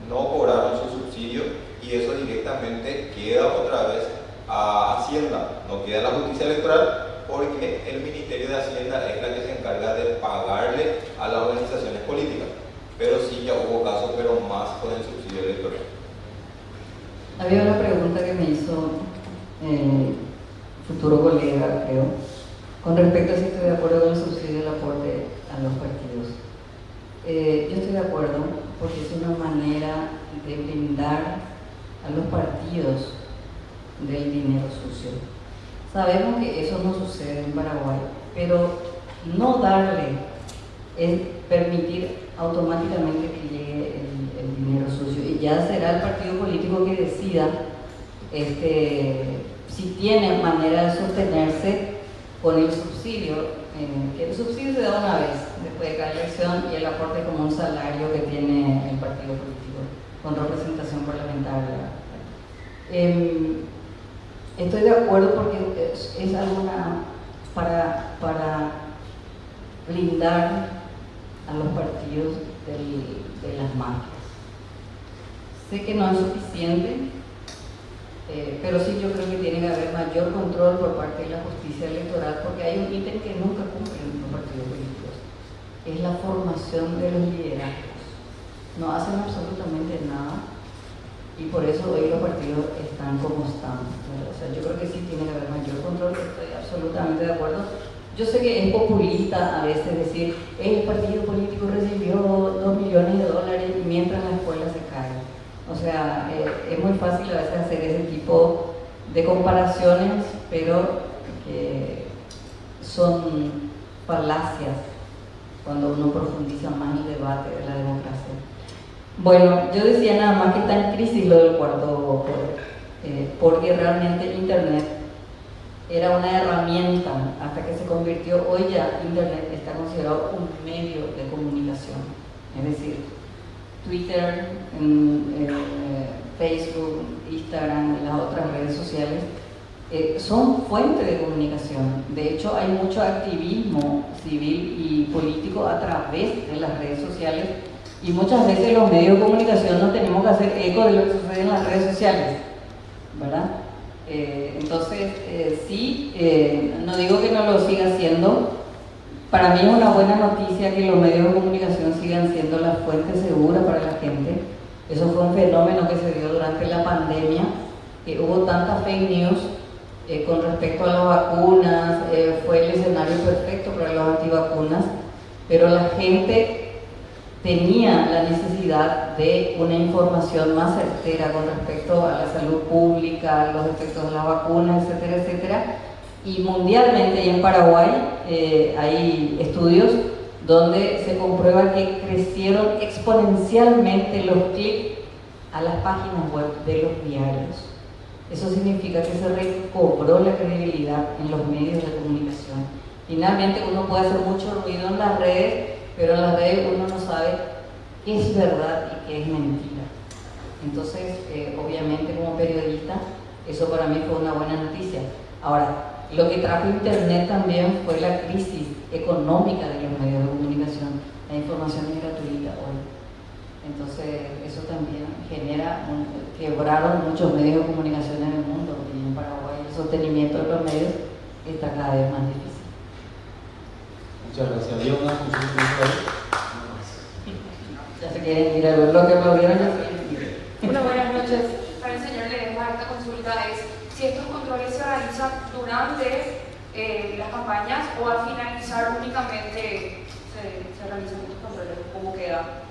no cobraron su subsidio y eso directamente queda otra vez a Hacienda, no queda a la justicia electoral, porque el Ministerio de Hacienda es la que se encarga de pagarle a las organizaciones políticas. Pero sí ya hubo casos, pero más con el subsidio electoral. Había una pregunta que me hizo futuro colega, creo, con respecto a si estoy de acuerdo con el subsidio del aporte a los partidos. Yo estoy de acuerdo porque es una manera de blindar a los partidos del dinero sucio. Sabemos que eso no sucede en Paraguay, pero no darle es permitir automáticamente que llegue el dinero sucio, y ya será el partido político que decida si tiene manera de sostenerse con el subsidio, que el subsidio se da una vez después de cada elección, y el aporte como un salario que tiene el partido político con representación parlamentaria. Estoy de acuerdo porque es alguna para blindar a los partidos de las mafias. Sé que no es suficiente, pero sí yo creo que tiene que haber mayor control por parte de la justicia electoral, porque hay un ítem que nunca cumplen los partidos políticos: es la formación de los liderazgos. No hacen absolutamente nada, y por eso hoy los partidos están como están. O sea, yo creo que sí tiene que haber mayor control, estoy absolutamente de acuerdo. Yo sé que es populista a veces decir, el partido político recibió $2 millones mientras la escuela se cae. O sea, es muy fácil a veces hacer ese tipo de comparaciones, pero que son falacias cuando uno profundiza más el debate de la democracia. Bueno, yo decía nada más que está en crisis lo del cuarto poder, porque realmente Internet era una herramienta hasta que se convirtió. Hoy ya Internet está considerado un medio de comunicación, es decir, Twitter, Facebook, Instagram y las otras redes sociales son fuente de comunicación. De hecho, hay mucho activismo civil y político a través de las redes sociales, y muchas veces los medios de comunicación no tenemos que hacer eco de lo que sucede en las redes sociales, ¿verdad? Entonces, sí, no digo que no lo siga haciendo. Para mí es una buena noticia que los medios de comunicación sigan siendo la fuente segura para la gente. Eso fue un fenómeno que se dio durante la pandemia, que hubo tanta fake news con respecto a las vacunas, fue el escenario perfecto para los antivacunas, pero la gente tenía la necesidad de una información más certera con respecto a la salud pública, los efectos de las vacunas, etcétera, etcétera. Y mundialmente y en Paraguay hay estudios donde se comprueba que crecieron exponencialmente los clics a las páginas web de los diarios. Eso significa que se recobró la credibilidad en los medios de comunicación. Finalmente uno puede hacer mucho ruido en las redes, pero en las redes uno no sabe qué es verdad y qué es mentira. Entonces, obviamente como periodista, eso para mí fue una buena noticia. Ahora, lo que trajo Internet también fue la crisis económica de los medios de comunicación. La información es gratuita hoy. Entonces, eso también quebraron muchos medios de comunicación en el mundo, y en Paraguay el sostenimiento de los medios está cada vez más difícil. Muchas gracias. ¿Había una consulta ahí? Ya se quieren ir a ver lo que aplaudieron, ya se quieren ir. Hola, buenas noches. Para el señor Ledesma, esta consulta es si estos controles se realizan durante las campañas o al finalizar únicamente se realizan estos controles, ¿cómo queda?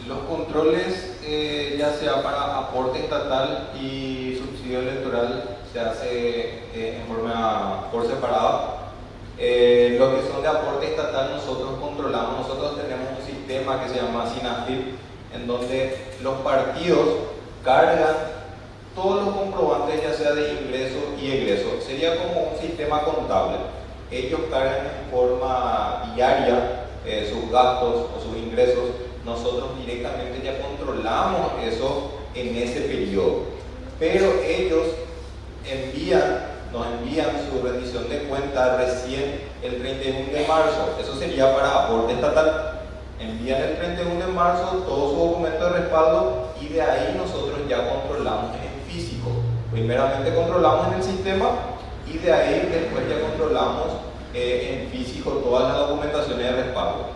Los controles, ya sea para aporte estatal y subsidio electoral, se hace en forma por separado. Lo que son de aporte estatal nosotros controlamos, nosotros tenemos un sistema que se llama SINAFIP, en donde los partidos cargan todos los comprobantes, ya sea de ingreso y egreso. Sería como un sistema contable. Ellos cargan en forma diaria sus gastos o sus ingresos. Nosotros directamente ya controlamos eso en ese periodo. Pero ellos nos envían su rendición de cuenta recién el 31 de marzo. Eso sería para aporte estatal. Envían el 31 de marzo todo su documento de respaldo y de ahí nosotros ya controlamos en físico. Primeramente controlamos en el sistema y de ahí después ya controlamos en físico todas las documentaciones de respaldo.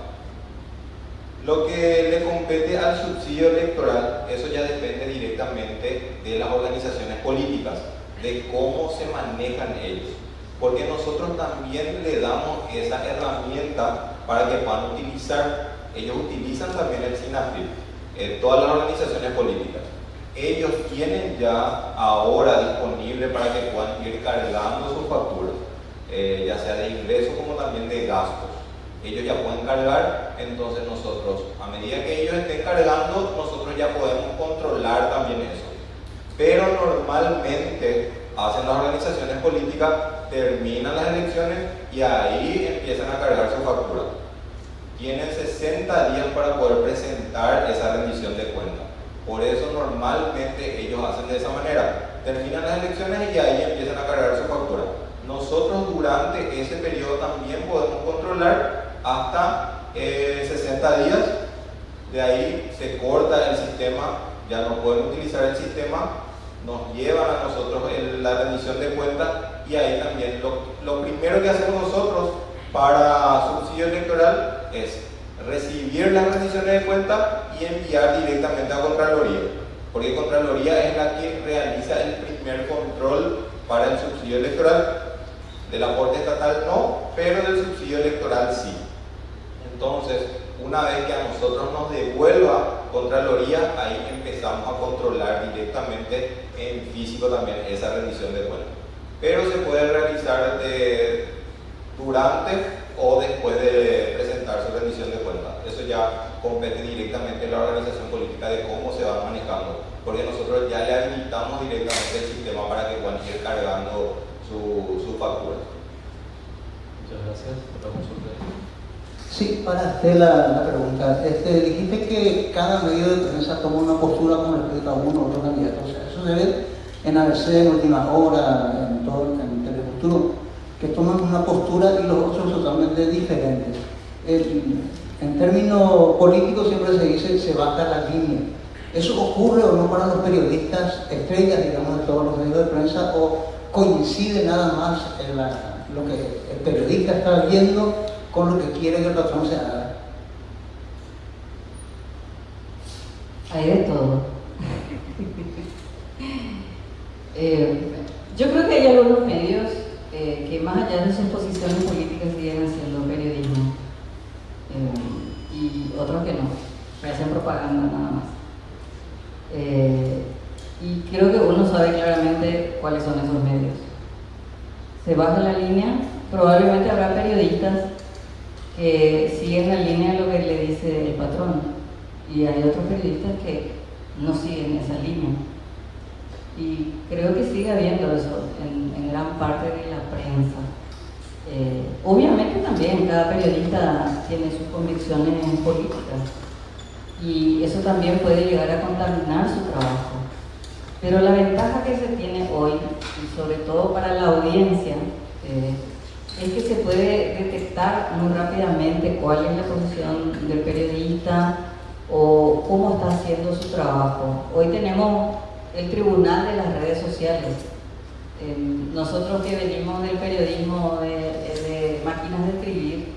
Lo que le compete al subsidio electoral, eso ya depende directamente de las organizaciones políticas, de cómo se manejan ellos. Porque nosotros también le damos esa herramienta para que puedan utilizar. Ellos utilizan también el SINAFIP, todas las organizaciones políticas. Ellos tienen ya ahora disponible para que puedan ir cargando sus facturas, ya sea de ingresos como también de gastos. Ellos ya pueden cargar, entonces nosotros, a medida que ellos estén cargando, nosotros ya podemos controlar también eso. Pero normalmente hacen las organizaciones políticas, terminan las elecciones y ahí empiezan a cargar su factura. Tienen 60 días para poder presentar esa rendición de cuenta. Por eso normalmente ellos hacen de esa manera. Terminan las elecciones y ahí empiezan a cargar su factura. Nosotros durante ese periodo también podemos controlar hasta 60 días. De ahí se corta el sistema, ya no pueden utilizar el sistema, nos llevan a nosotros la rendición de cuenta y ahí también lo primero que hacemos nosotros para subsidio electoral es recibir las rendiciones de cuenta y enviar directamente a Contraloría, porque Contraloría es la que realiza el primer control para el subsidio electoral. Del aporte estatal no, pero del subsidio electoral sí. Entonces, una vez que a nosotros nos devuelva Contraloría, ahí empezamos a controlar directamente en físico también esa rendición de cuenta. Pero se puede realizar durante o después de presentar su rendición de cuenta. Eso ya compete directamente a la organización política de cómo se va manejando, porque nosotros ya le habilitamos directamente el sistema para que puedan ir cargando su factura. Muchas gracias. ¿Otra consulta? Sí, para hacer la pregunta. Dijiste que cada medio de prensa toma una postura con respecto a uno u otro candidato. O sea, eso se ve en ABC, en Última Hora, en todo en Telefuturo, que toman una postura y los otros son totalmente diferentes. En términos políticos siempre se dice se baja la línea. ¿Eso ocurre o no para los periodistas estrellas, digamos, de todos los medios de prensa, o coincide nada más en lo que el periodista está viendo con lo que quiere que el patrón se haga? Hay de todo. Yo creo que hay algunos medios que más allá de sus posiciones políticas siguen haciendo periodismo y otros que no, que hacen propaganda nada más. Y creo que uno sabe claramente cuáles son esos medios. Se baja la línea, probablemente habrá periodistas que siguen la línea de lo que le dice el patrón, y hay otros periodistas que no siguen esa línea. Y creo que sigue habiendo eso en gran parte de la prensa. Obviamente también cada periodista tiene sus convicciones políticas y eso también puede llegar a contaminar su trabajo. Pero la ventaja que se tiene hoy, y sobre todo para la audiencia, es que se puede detectar muy rápidamente cuál es la posición del periodista o cómo está haciendo su trabajo. Hoy tenemos el tribunal de las redes sociales. Nosotros que venimos del periodismo de máquinas de escribir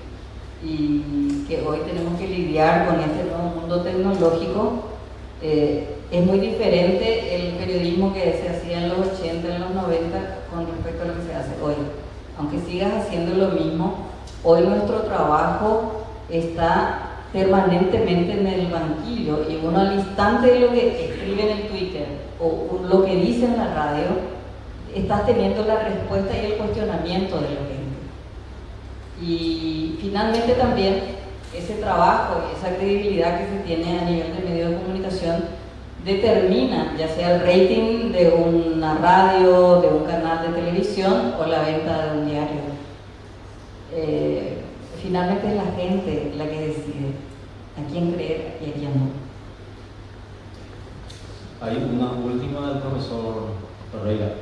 y que hoy tenemos que lidiar con este nuevo mundo tecnológico, es muy diferente el periodismo que se hacía en los 80, en los 90 con respecto a lo que se hace hoy. Aunque sigas haciendo lo mismo, hoy nuestro trabajo está permanentemente en el banquillo y uno al instante de lo que escribe en el Twitter o lo que dice en la radio, estás teniendo la respuesta y el cuestionamiento de la gente. Y finalmente también ese trabajo y esa credibilidad que se tiene a nivel de medios de comunicación determina ya sea el rating de una radio, de un canal de televisión o la venta de un diario. Finalmente es la gente la que decide a quién creer y a quién no. Hay una última del profesor Ferreira.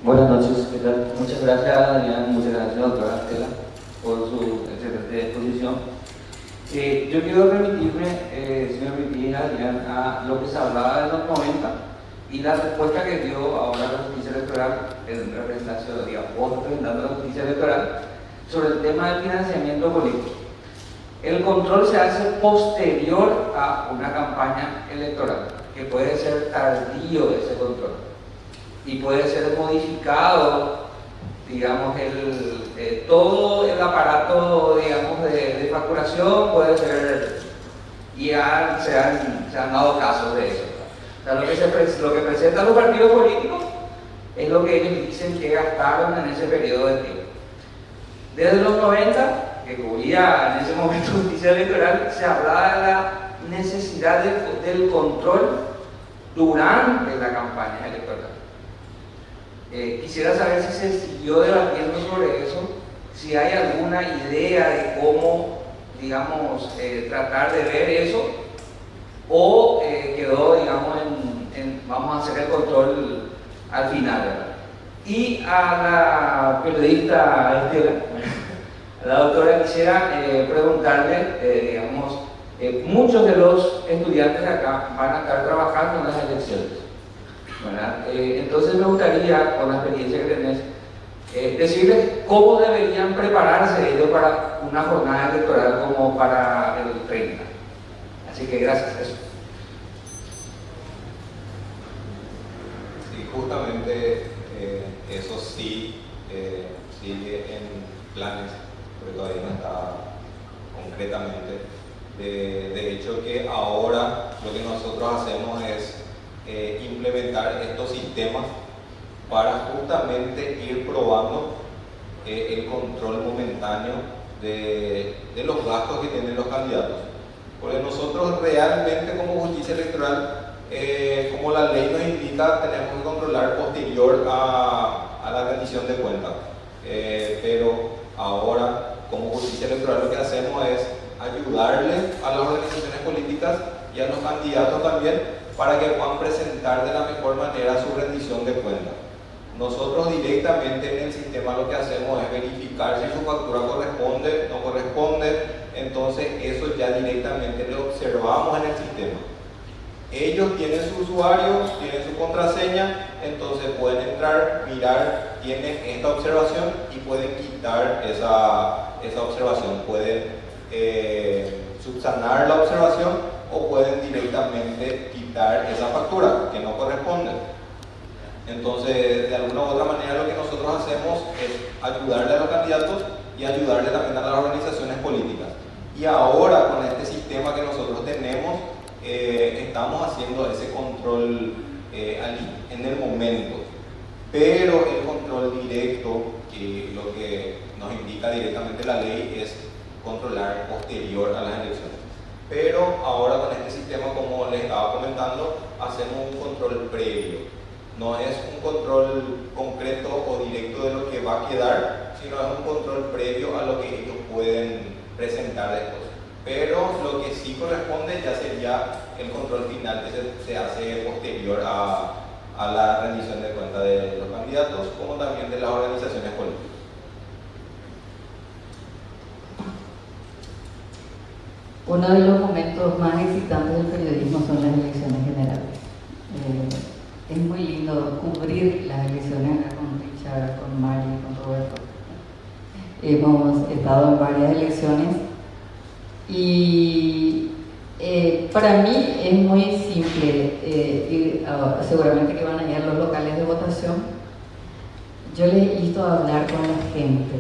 Buenas noches, ¿qué tal? Muchas gracias, Adrián, muchas gracias, doctora Estela, por su excelente exposición. Yo quiero remitirme, si me permitís, Adrián, a lo que se hablaba de los 90 y la respuesta que dio ahora la justicia electoral, en representación, digamos, vos representando la justicia electoral, sobre el tema del financiamiento político. El control se hace posterior a una campaña electoral, que puede ser tardío ese control y puede ser modificado, digamos, todo el aparato, digamos, de facturación puede ser, y ya se han dado casos de eso. O sea, lo que presentan los partidos políticos es lo que ellos dicen que gastaron en ese periodo de tiempo. Desde los 90, que cubría en ese momento justicia electoral, se hablaba de la necesidad del control durante la campaña electoral. Quisiera saber si se siguió debatiendo sobre eso, si hay alguna idea de cómo, digamos, tratar de ver eso, o quedó, digamos, vamos a hacer el control al final, ¿verdad? Y a la periodista Estela, a la doctora, quisiera preguntarle, digamos, muchos de los estudiantes de acá van a estar trabajando en las elecciones, ¿verdad? Entonces me gustaría, con la experiencia que tenés, decirles cómo deberían prepararse ellos para una jornada electoral como para el 30. Así que gracias a eso. Sí, justamente eso sí sigue en planes, pero todavía no está concretamente. De hecho, que ahora lo que nosotros hacemos es implementar estos sistemas para justamente ir probando el control momentáneo de los gastos que tienen los candidatos. Porque nosotros realmente como justicia electoral, como la ley nos indica, tenemos que controlar posterior a la rendición de cuentas. Pero ahora como justicia electoral lo que hacemos es ayudarle a las organizaciones políticas y a los candidatos también para que puedan presentar de la mejor manera su rendición de cuentas. Nosotros directamente en el sistema lo que hacemos es verificar si su factura corresponde, no corresponde, entonces eso ya directamente lo observamos en el sistema. Ellos tienen su usuario, tienen su contraseña, entonces pueden entrar, mirar, tienen esta observación y pueden quitar esa observación. Pueden subsanar la observación o pueden directamente quitar esa factura que no corresponde. Entonces, de alguna u otra manera, lo que nosotros hacemos es ayudarle a los candidatos y ayudarle también a las organizaciones políticas. Y ahora, con este sistema que nosotros tenemos, estamos haciendo ese control en el momento. Pero el control directo, lo que nos indica directamente la ley, es controlar posterior a las elecciones. Pero ahora con este sistema, como les estaba comentando, hacemos un control previo. No es un control concreto o directo de lo que va a quedar, sino es un control previo a lo que ellos pueden presentar después. Pero lo que sí corresponde ya sería el control final que se hace posterior a la rendición de cuenta de los candidatos, como también de las organizaciones políticas. Uno de los momentos más excitantes del periodismo son las elecciones generales. Es muy lindo cubrir las elecciones con Richard, con Mari, con Roberto. Hemos estado en varias elecciones y para mí es muy simple. Seguramente que van a ir a los locales de votación. Yo les insto a hablar con la gente.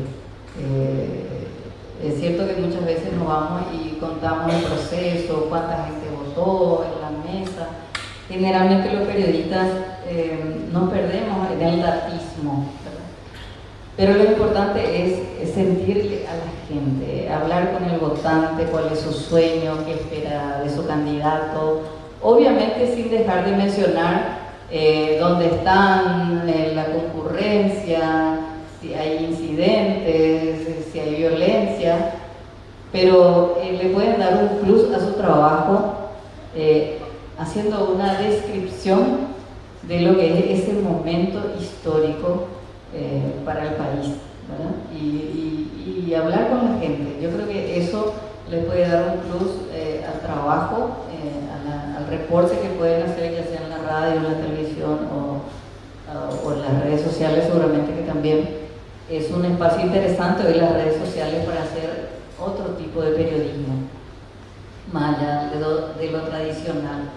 Es cierto que muchas veces nos vamos y contamos el proceso, cuánta gente votó en la mesa. Generalmente los periodistas nos perdemos en el datismo, ¿verdad? Pero lo importante es sentirle a la gente, hablar con el votante, cuál es su sueño, qué espera de su candidato, obviamente sin dejar de mencionar dónde están, la concurrencia, si hay incidentes, si hay violencia, pero le pueden dar un plus a su trabajo haciendo una descripción de lo que es ese momento histórico para el país, ¿verdad? Y hablar con la gente. Yo creo que eso le puede dar un plus al trabajo, al reporte que pueden hacer, ya sea en la radio, en la televisión o en las redes sociales. Seguramente que también es un espacio interesante hoy las redes sociales para hacer otro tipo de periodismo, más allá de lo tradicional.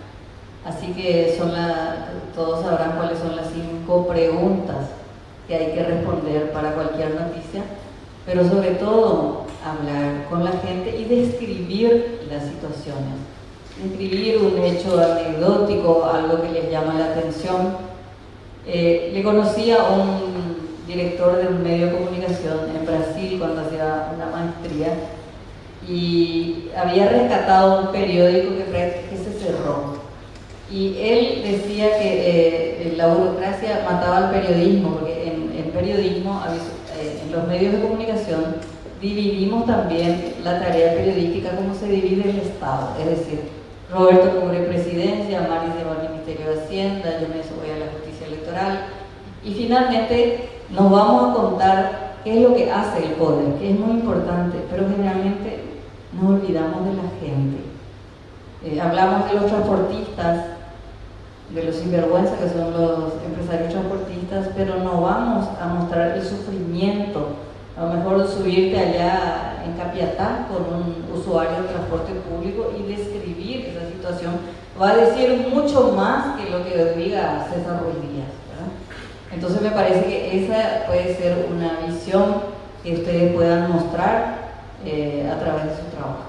Así que todos sabrán cuáles son las 5 preguntas que hay que responder para cualquier noticia, pero sobre todo hablar con la gente y describir las situaciones, describir un hecho anecdótico, algo que les llama la atención. Le conocí a un director de un medio de comunicación en Brasil cuando hacía una maestría y había rescatado un periódico que se cerró. Y él decía que la burocracia mataba al periodismo, porque en periodismo, en los medios de comunicación, dividimos también la tarea periodística como se divide el Estado. Es decir, Roberto cubre presidencia, Mari se va al Ministerio de Hacienda, yo me voy a la justicia electoral. Y finalmente nos vamos a contar qué es lo que hace el poder, que es muy importante, pero generalmente nos olvidamos de la gente. Hablamos de los transportistas, de los sinvergüenza que son los empresarios transportistas, pero no vamos a mostrar el sufrimiento. A lo mejor subirte allá en Capiatá con un usuario de transporte público y describir esa situación va a decir mucho más que lo que diga César Ruiz Díaz, ¿verdad? Entonces me parece que esa puede ser una visión que ustedes puedan mostrar a través de su trabajo.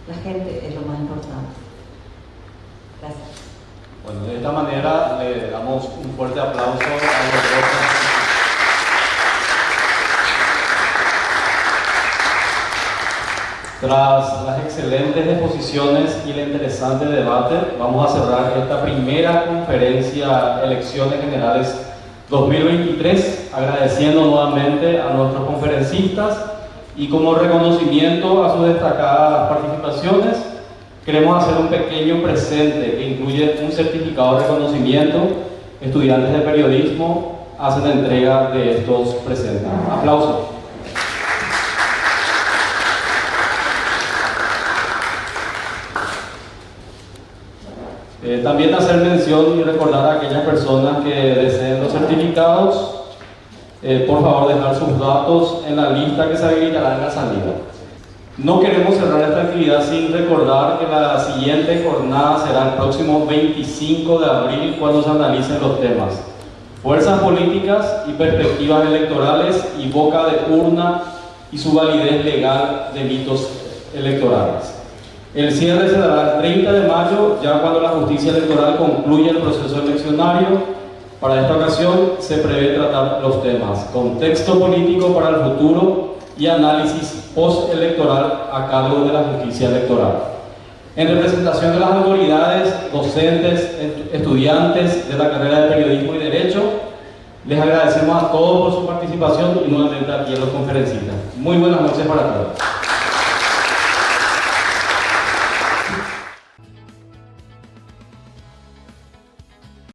La gente es lo más importante. Gracias. Bueno, de esta manera le damos un fuerte aplauso a los dos. Tras las excelentes exposiciones y el interesante debate, vamos a cerrar esta primera conferencia Elecciones Generales 2023, agradeciendo nuevamente a nuestros conferencistas y como reconocimiento a sus destacadas participaciones, queremos hacer un pequeño presente que incluye un certificado de reconocimiento. Estudiantes de periodismo hacen entrega de estos presentes. Aplausos. También hacer mención y recordar a aquellas personas que deseen los certificados, por favor dejar sus datos en la lista que se habilitará en la salida. No queremos cerrar esta actividad sin recordar que la siguiente jornada será el próximo 25 de abril cuando se analicen los temas fuerzas políticas y perspectivas electorales y boca de urna y su validez legal de mitos electorales. El cierre se dará el 30 de mayo, ya cuando la justicia electoral concluya el proceso eleccionario. Para esta ocasión se prevé tratar los temas contexto político para el futuro y análisis postelectoral a cargo de la justicia electoral. En representación de las autoridades, docentes, estudiantes de la carrera de Periodismo y Derecho, les agradecemos a todos por su participación y nuevamente aquí a los conferencistas. Muy buenas noches para todos.